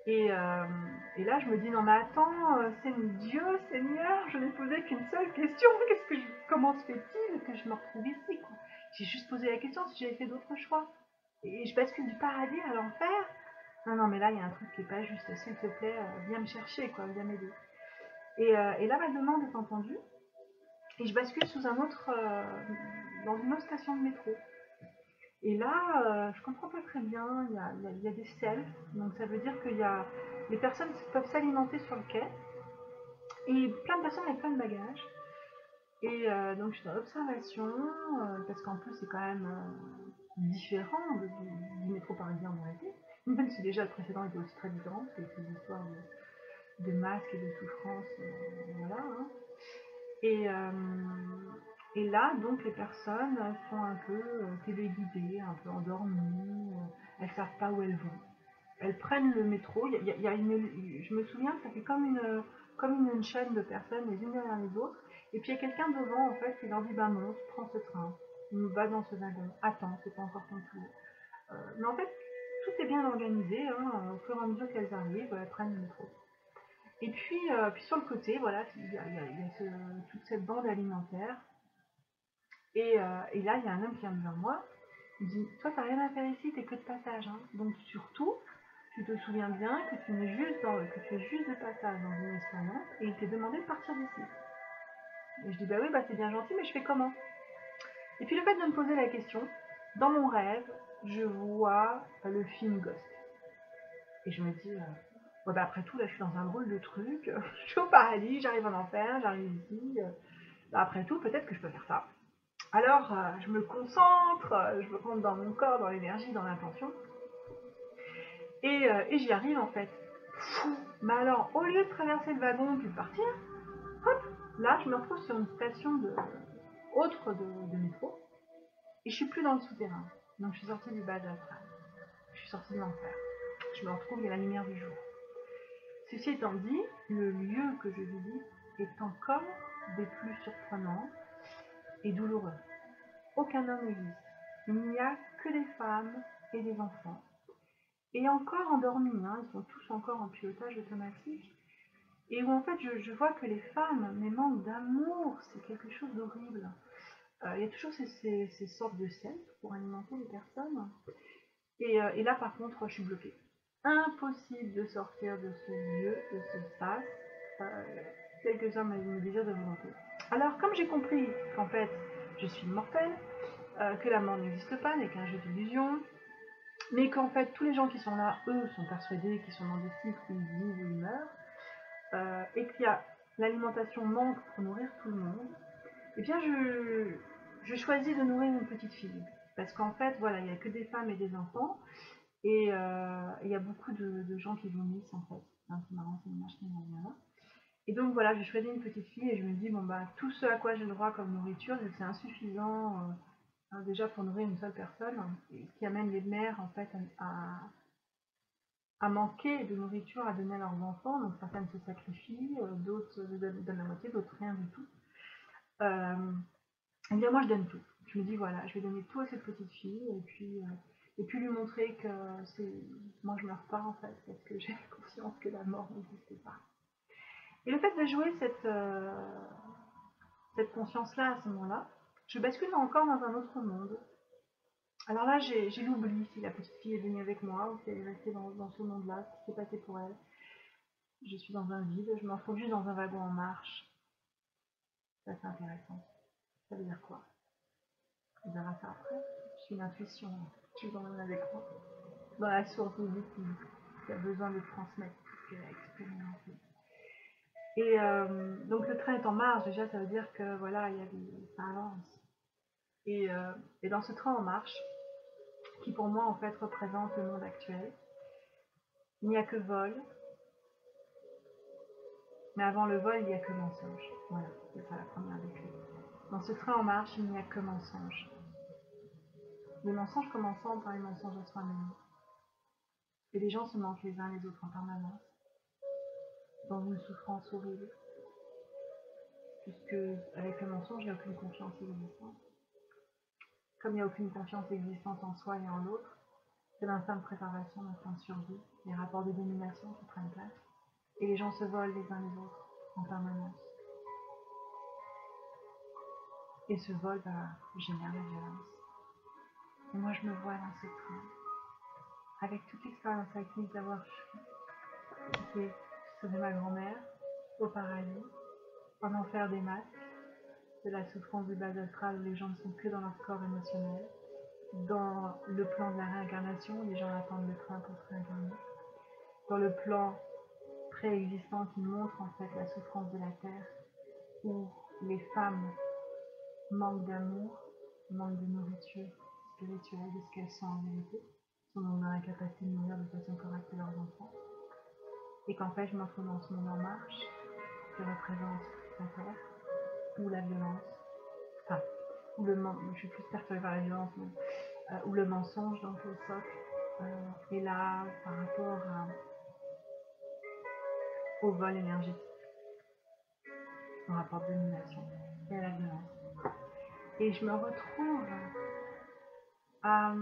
Et là, je me dis, non mais attends, c'est Dieu, Seigneur, je n'ai posé qu'une seule question, comment se fait-il que je me retrouve ici, quoi? J'ai juste posé la question si j'avais fait d'autres choix. Et je bascule du paradis à l'enfer. Non, mais là, il y a un truc qui n'est pas juste, s'il te plaît, viens me chercher, quoi, viens m'aider. Et là, ma demande est entendue, et je bascule dans une autre station de métro. Et là, je comprends pas très bien, il y a des selfs, donc ça veut dire que les personnes peuvent s'alimenter sur le quai, et plein de personnes avec plein de bagages. Et donc je suis dans l'observation, parce qu'en plus c'est quand même différent du métro parisien où on était, même si déjà le précédent était aussi très différent, parce qu'il y a ces histoires de masques et de souffrance, voilà. Hein. Et là, donc, les personnes sont un peu téléguidées, un peu endormies, elles ne savent pas où elles vont. Elles prennent le métro, je me souviens que ça fait comme une chaîne de personnes les unes derrière les autres, et puis il y a quelqu'un devant, en fait, qui leur dit, monte, prends ce train, va dans ce wagon, attends, c'est pas encore ton tour. Mais en fait, tout est bien organisé, hein, au fur et à mesure qu'elles arrivent, elles prennent le métro. Et puis sur le côté, voilà, il y a toute cette bande alimentaire. Et là, il y a un homme qui vient vers moi Il me dit, toi t'as rien à faire ici, t'es que de passage, hein. Donc surtout, tu te souviens bien que tu es juste de passage dans une expérience et il t'est demandé de partir d'ici. Et je dis, bah oui, bah c'est bien gentil, mais je fais comment? Et puis le fait de me poser la question, dans mon rêve, je vois le film Ghost. Et je me dis, ouais, bah après tout, là je suis dans un drôle de truc, je suis au paradis, j'arrive en enfer, j'arrive ici, bah après tout, peut-être que je peux faire ça. Alors, je me concentre, je me rentre dans mon corps, dans l'énergie, dans l'intention, et j'y arrive en fait. Mais alors, au lieu de traverser le wagon puis de partir, hop, là je me retrouve sur une station autre de métro, et je suis plus dans le souterrain. Donc je suis sortie du bas astral, je suis sortie de l'enfer. Je me retrouve, il y a la lumière du jour. Ceci étant dit, le lieu que je visite est encore des plus surprenants et douloureux. Aucun homme n'existe. Il n'y a que des femmes et des enfants. Et encore endormis, hein, ils sont tous encore en pilotage automatique. Et où en fait je vois que les femmes, mais manquent d'amour, c'est quelque chose d'horrible. Il y a toujours ces sortes de sectes pour alimenter les personnes. Et là par contre, je suis bloquée. Impossible de sortir de ce lieu, de ce sas, quelques hommes me désirent de volonté. Alors comme j'ai compris qu'en fait je suis mortelle, que la mort n'existe pas, n'est qu'un jeu d'illusion, mais qu'en fait tous les gens qui sont là, eux, sont persuadés qu'ils sont dans des cycles où ils vivent ou ils meurent, et qu'il y a l'alimentation manque pour nourrir tout le monde, eh bien je choisis de nourrir une petite fille. Parce qu'en fait, voilà, il n'y a que des femmes et des enfants, et il y a beaucoup de gens qui vomissent en fait. C'est marrant, c'est une image qui me vient là. Et donc voilà, j'ai choisi une petite fille et je me dis, bon bah, tout ce à quoi j'ai le droit comme nourriture, c'est insuffisant déjà pour nourrir une seule personne, ce qui amène les mères en fait à manquer de nourriture à donner à leurs enfants. Donc certaines se sacrifient, d'autres donnent la moitié, d'autres rien du tout. Et bien moi je donne tout. Je me dis voilà, je vais donner tout à cette petite fille et puis lui montrer que moi je meurs pas en fait, parce que j'ai conscience que la mort n'existe pas. Et le fait de jouer cette conscience-là à ce moment-là, je bascule encore dans un autre monde. Alors là, j'ai l'oubli si la petite fille est venue avec moi ou si elle est restée dans ce monde-là, ce qui s'est passé pour elle. Je suis dans un vide, je me retrouve juste dans un wagon en marche. C'est assez intéressant. Ça veut dire quoi? On verra ça après. Je suis une intuition, je vous emmène avec moi. Dans la source de vie qui a besoin de transmettre tout ce qu'elle a expérimenté. Et donc le train est en marche, déjà ça veut dire que voilà, ça avance. Et dans ce train en marche, qui pour moi en fait représente le monde actuel, il n'y a que vol, mais avant le vol il n'y a que mensonge. Voilà, c'est ça la première lecture. Dans ce train en marche, il n'y a que mensonge. Les mensonges commençant par les mensonges à soi-même. Et les gens se mentent les uns les autres en permanence, dans une souffrance horrible, puisque avec le mensonge, il n'y a aucune confiance existante. Comme il n'y a aucune confiance existante en soi et en l'autre, c'est l'instinct de préparation, l'instinct de survie, les rapports de domination qui prennent place, et les gens se volent les uns les autres en permanence. Et ce vol génère la violence. Et moi je me vois dans ce train, avec toute l'expérience acquise d'avoir quitté, sauvé ma grand-mère, au paradis, en enfer des masques, de la souffrance du bas astral où les gens ne sont que dans leur corps émotionnel, dans le plan de la réincarnation où les gens attendent le train pour se réincarner, dans le plan préexistant qui montre en fait la souffrance de la terre, où les femmes manquent d'amour, manquent de nourriture spirituelle, de ce qu'elles sont en vérité, sont dans l'incapacité de nourrir de façon correcte leurs enfants, et qu'en fait je me retrouve dans ce monde en marche qui représente la terre, ou la violence, enfin, ou je suis plus perturbée par la violence, mais, ou le mensonge, donc le socle, et là par rapport au vol énergétique, en rapport de domination et à la violence. Et je me retrouve à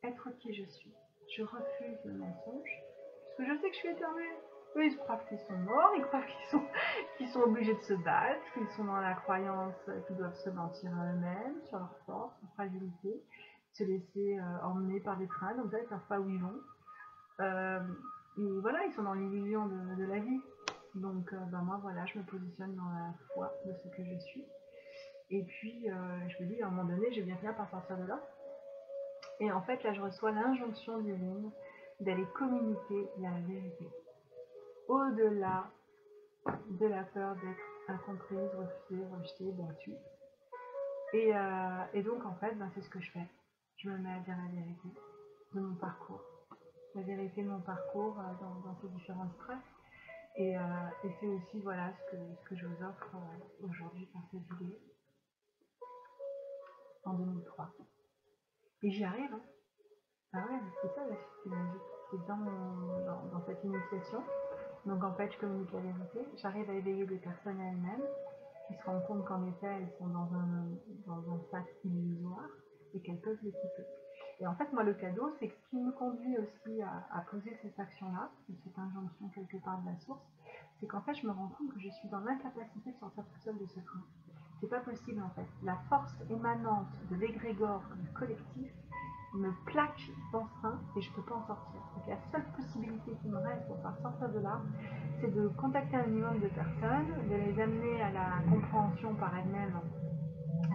être qui je suis. Je refuse le mensonge, parce que je sais que je suis éternelle. Eux, ils croient qu'ils sont morts, ils croient qu'ils sont obligés de se battre, qu'ils sont dans la croyance qu'ils doivent se mentir à eux-mêmes, sur leur force, leur fragilité, se laisser emmener par des trains, donc ça, ils ne savent pas où ils vont. Et voilà, ils sont dans l'illusion de la vie. Donc moi, voilà, je me positionne dans la foi de ce que je suis. Et puis, je me dis, à un moment donné, je vais bien finir par sortir de là. Et en fait, là, je reçois l'injonction divine d'aller communiquer la vérité. Au-delà de la peur d'être incomprise, refusée, rejetée, battue. Et donc, en fait, c'est ce que je fais. Je me mets à dire la vérité de mon parcours. La vérité de mon parcours dans ces différentes strates. Et c'est aussi, voilà, ce que je vous offre aujourd'hui par cette vidéo. En 2003. Et j'y arrive, hein. Ah ouais, c'est ça la suite magique. C'est dans cette initiation. Donc en fait, je communique la vérité. J'arrive à éveiller des personnes à elles-mêmes qui se rendent compte qu'en effet, elles sont dans un sac illusoire et qu'elles peuvent le quitter. Et en fait, moi, le cadeau, c'est que ce qui me conduit aussi à poser cette action-là, cette injonction quelque part de la source, c'est qu'en fait, je me rends compte que je suis dans l'incapacité de sortir toute seule de ce train. C'est pas possible en fait. La force émanante de l'égrégore du collectif me plaque dans ce train et je peux pas en sortir. Donc la seule possibilité qui me reste pour pouvoir sortir de là, c'est de contacter un minimum de personnes, de les amener à la compréhension par elles-mêmes,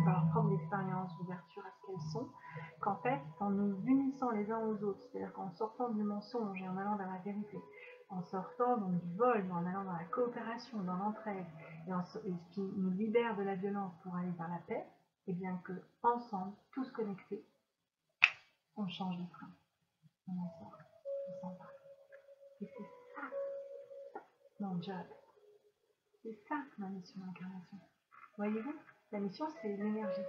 par leur propre expérience, d'ouverture à ce qu'elles sont, qu'en fait, en nous unissant les uns aux autres, c'est-à-dire qu'en sortant du mensonge et en allant vers la vérité, en sortant donc du vol, en allant dans la coopération, dans l'entraide, et ce qui nous libère de la violence pour aller vers la paix, et bien que ensemble, tous connectés, on change de train. On en sort, on s'en va. Et c'est ça mon job. C'est ça ma mission d'incarnation. Voyez-vous, la mission c'est l'énergie.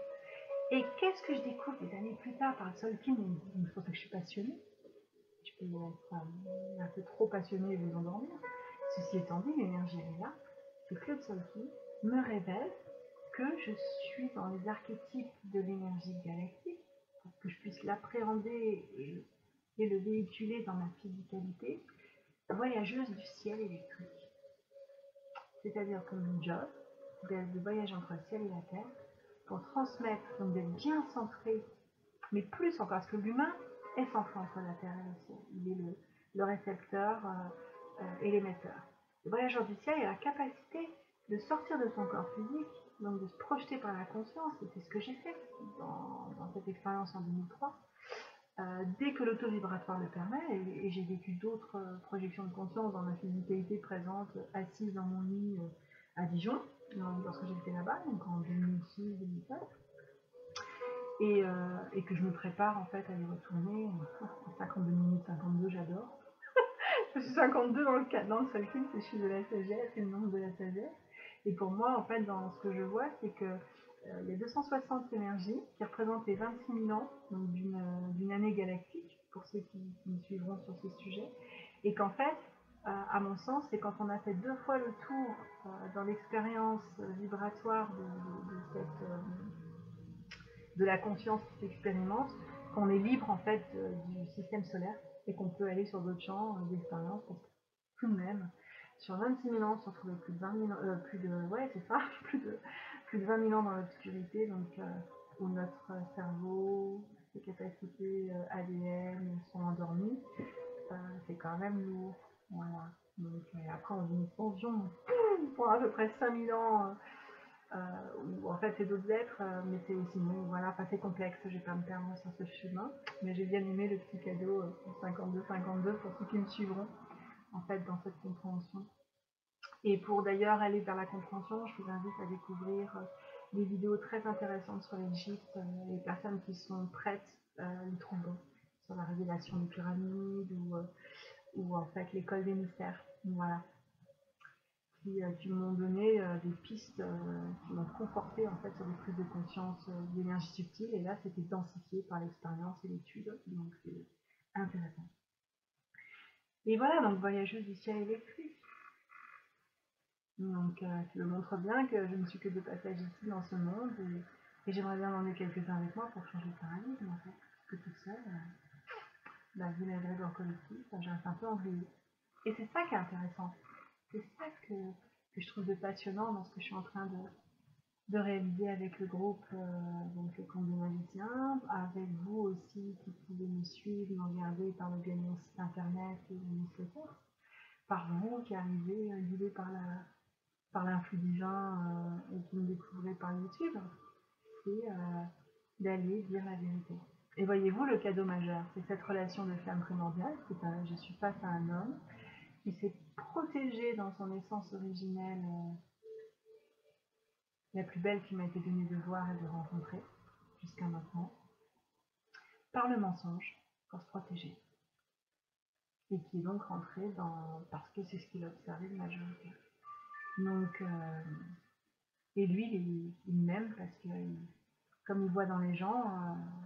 Et qu'est-ce que je découvre des années plus tard par le Solkin, une fois que je suis passionnée, je peux être un peu trop passionnée et vous endormir. Ceci étant dit, l'énergie elle est là. C'est que le Solkin me révèle que je suis dans les archétypes de l'énergie galactique, pour que je puisse l'appréhender et le véhiculer dans ma physicalité, voyageuse du ciel électrique. C'est-à-dire que mon job, c'est de voyager entre le ciel et la terre, pour transmettre, donc d'être bien centré, mais plus encore, parce que l'humain est centré entre la terre et le ciel. Il est le récepteur et l'émetteur. Le voyageur du ciel a la capacité de sortir de son corps physique, donc de se projeter par la conscience, et c'est ce que j'ai fait dans cette expérience en 2003. Dès que l'auto-vibratoire le permet, et j'ai vécu d'autres projections de conscience dans ma physicalité présente, assise dans mon lit à Dijon, lorsque j'étais là-bas, donc en 2006-2007, et que je me prépare en fait à y retourner en 52 minutes 52, j'adore. Je suis 52 dans le seul film, c'est je suis de la sagesse, c'est le nombre de la sagesse. Et pour moi, en fait, dans ce que je vois, c'est que il y a 260 énergies qui représentent les 26 000 ans d'une année galactique, pour ceux qui me suivront sur ce sujet. Et qu'en fait, à mon sens, c'est quand on a fait 2 fois le tour dans l'expérience vibratoire de la conscience qui s'expérimente, qu'on est libre en fait du système solaire et qu'on peut aller sur d'autres champs d'expérience, parce que tout de même, sur 26 000 ans, on se retrouvait plus de 20 000 ouais, c'est ça, plus de 20 000 ans dans l'obscurité, donc où notre cerveau, ses capacités ADN sont endormies, c'est quand même lourd. Voilà. Donc, après, on vit une expansion pour à peu près 5 000 ans, où en fait c'est d'autres êtres, mais c'est aussi nous. Voilà, enfin, c'est complexe, je vais pas me perdre sur ce chemin, mais j'ai bien aimé le petit cadeau 52-52 pour ceux qui me suivront en fait dans cette compréhension. Et pour d'ailleurs aller vers la compréhension, je vous invite à découvrir des vidéos très intéressantes sur l'Égypte, les personnes qui sont prêtes les trouveront sur la révélation des pyramides ou en fait l'école des mystères. Voilà. Qui m'ont donné des pistes qui m'ont conforté en fait sur des prises de conscience d'énergie subtile, et là c'était densifié par l'expérience et l'étude, donc c'est intéressant. Et voilà, donc voyageuse du ciel électrique. Donc, qui me montre bien que je ne suis que de passage ici dans ce monde, et j'aimerais bien en emmener quelques-uns avec moi pour changer de paradigme, en fait. Parce que toute seule, vu l'égrégore collectif, je reste un peu embrouillée. Et c'est ça qui est intéressant. C'est ça que que je trouve de passionnant dans ce que je suis en train de réaliser avec le groupe, donc le Camp des Magiciens, avec vous aussi qui pouvez me suivre, me regarder par le biais de mon site internet et de mon newsletter, par vous qui arrivez guidé par l'influx divin et qui me découvrez par YouTube, c'est d'aller dire la vérité. Et voyez-vous, le cadeau majeur, c'est cette relation de flamme primordiale, je suis face à un homme qui s'est protégé dans son essence originelle, la plus belle qui m'a été donnée de voir et de rencontrer jusqu'à maintenant, par le mensonge, pour se protéger. Et qui est donc rentré parce que c'est ce qu'il a observé de majorité. Donc, et lui, il m'aime parce que, comme il voit dans les gens,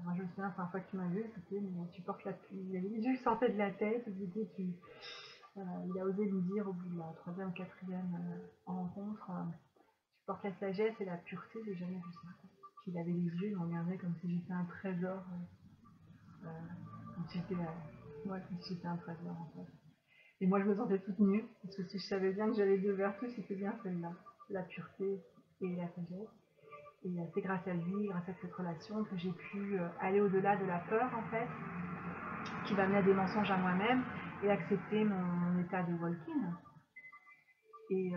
moi je me souviens, la première fois qu'il m'a vu, c'était, mais tu portes il avait les yeux qui sortaient de la tête, il a osé me dire au bout de la 3e ou 4e rencontre, tu portes la sagesse et la pureté, j'ai jamais vu ça. Il avait les yeux, il me regardait comme si j'étais un trésor, comme si j'étais un trésor en fait. Et moi je me sentais toute nue, parce que si je savais bien que j'avais 2 vertus, c'était bien celle-là, la pureté et la sagesse. Et c'est grâce à lui, grâce à cette relation, que j'ai pu aller au-delà de la peur en fait, qui va mener à des mensonges à moi-même, et accepter mon état de walking. Et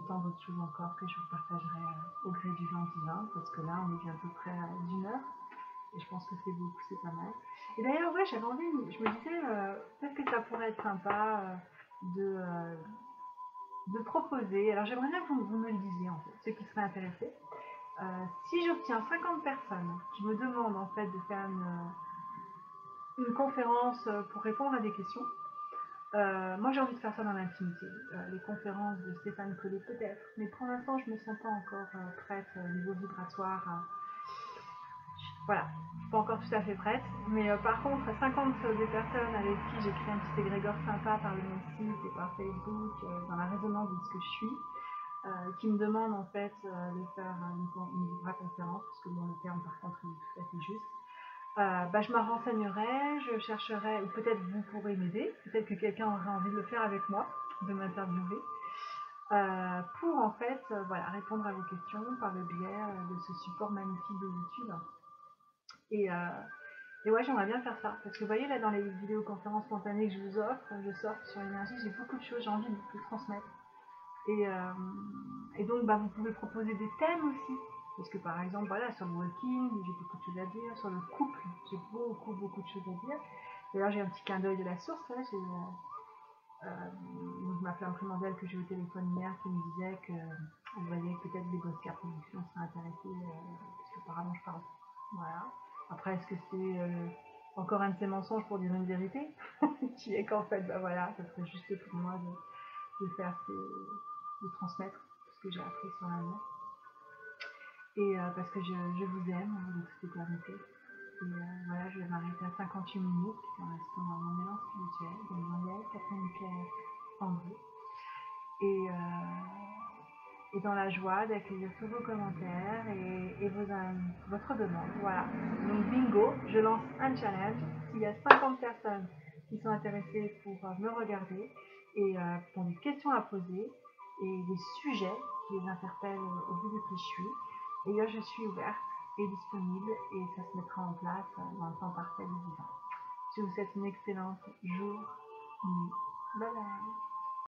tant d'autres choses encore que je vous partagerai au gré du vent divin, parce que là on est bientôt près d'1 heure, et je pense que c'est beaucoup, c'est pas mal. Et d'ailleurs, ouais, j'avais envie, je me disais, peut-être que ça pourrait être sympa de proposer, alors j'aimerais bien que vous me le disiez en fait, ceux qui seraient intéressés. Si j'obtiens 50 personnes qui me demandent en fait de faire une conférence pour répondre à des questions, moi j'ai envie de faire ça dans l'intimité. Les conférences de Stéphane Collet peut-être, mais pour l'instant je me sens pas encore prête au niveau vibratoire. Voilà, je suis pas encore tout à fait prête, mais par contre 50 des personnes avec qui j'ai créé un petit égrégore sympa par le même site et par Facebook, dans la résonance de ce que je suis, qui me demandent en fait de faire une vraie conférence, parce que bon, le terme par contre est tout à fait juste. Je m'en renseignerai, je chercherai, ou peut-être vous pourrez m'aider, peut-être que quelqu'un aurait envie de le faire avec moi, de m'interviewer, pour en fait voilà, répondre à vos questions par le biais de ce support magnifique de YouTube. Et ouais, j'aimerais bien faire ça, parce que vous voyez là dans les vidéoconférences spontanées que je vous offre, je sors sur l'énergie, j'ai beaucoup de choses, j'ai envie de vous transmettre. Et donc vous pouvez proposer des thèmes aussi, parce que par exemple voilà, sur le walking j'ai beaucoup de choses à dire, sur le couple j'ai beaucoup de choses à dire. D'ailleurs j'ai un petit clin d'œil de la source, là, j'ai ma flamme primordiale que j'ai au téléphone hier qui me disait qu'elle voyait que peut-être des Bosca Productions seraient intéressées, parce qu'apparemment je parle. Voilà. Après est-ce que c'est encore un de ces mensonges pour dire une vérité qui est qu'en fait voilà, ça serait juste pour moi de faire de transmettre tout ce que j'ai appris sur l'amour. Et parce que je vous aime de toute éternité. Et voilà, je vais m'arrêter à 58 minutes qui correspondent à mon élan spirituel, de Muriel, Catherine Claire, André. Et dans la joie d'accueillir tous vos commentaires et votre demande. Voilà. Donc bingo, je lance un challenge. S'il y a 50 personnes qui sont intéressées pour me regarder et qui ont des questions à poser et des sujets qui les interpellent au vu de qui je suis, et là je suis ouverte et disponible et ça se mettra en place dans le temps parfait du divin. Je vous souhaite une excellente journée. Bye bye.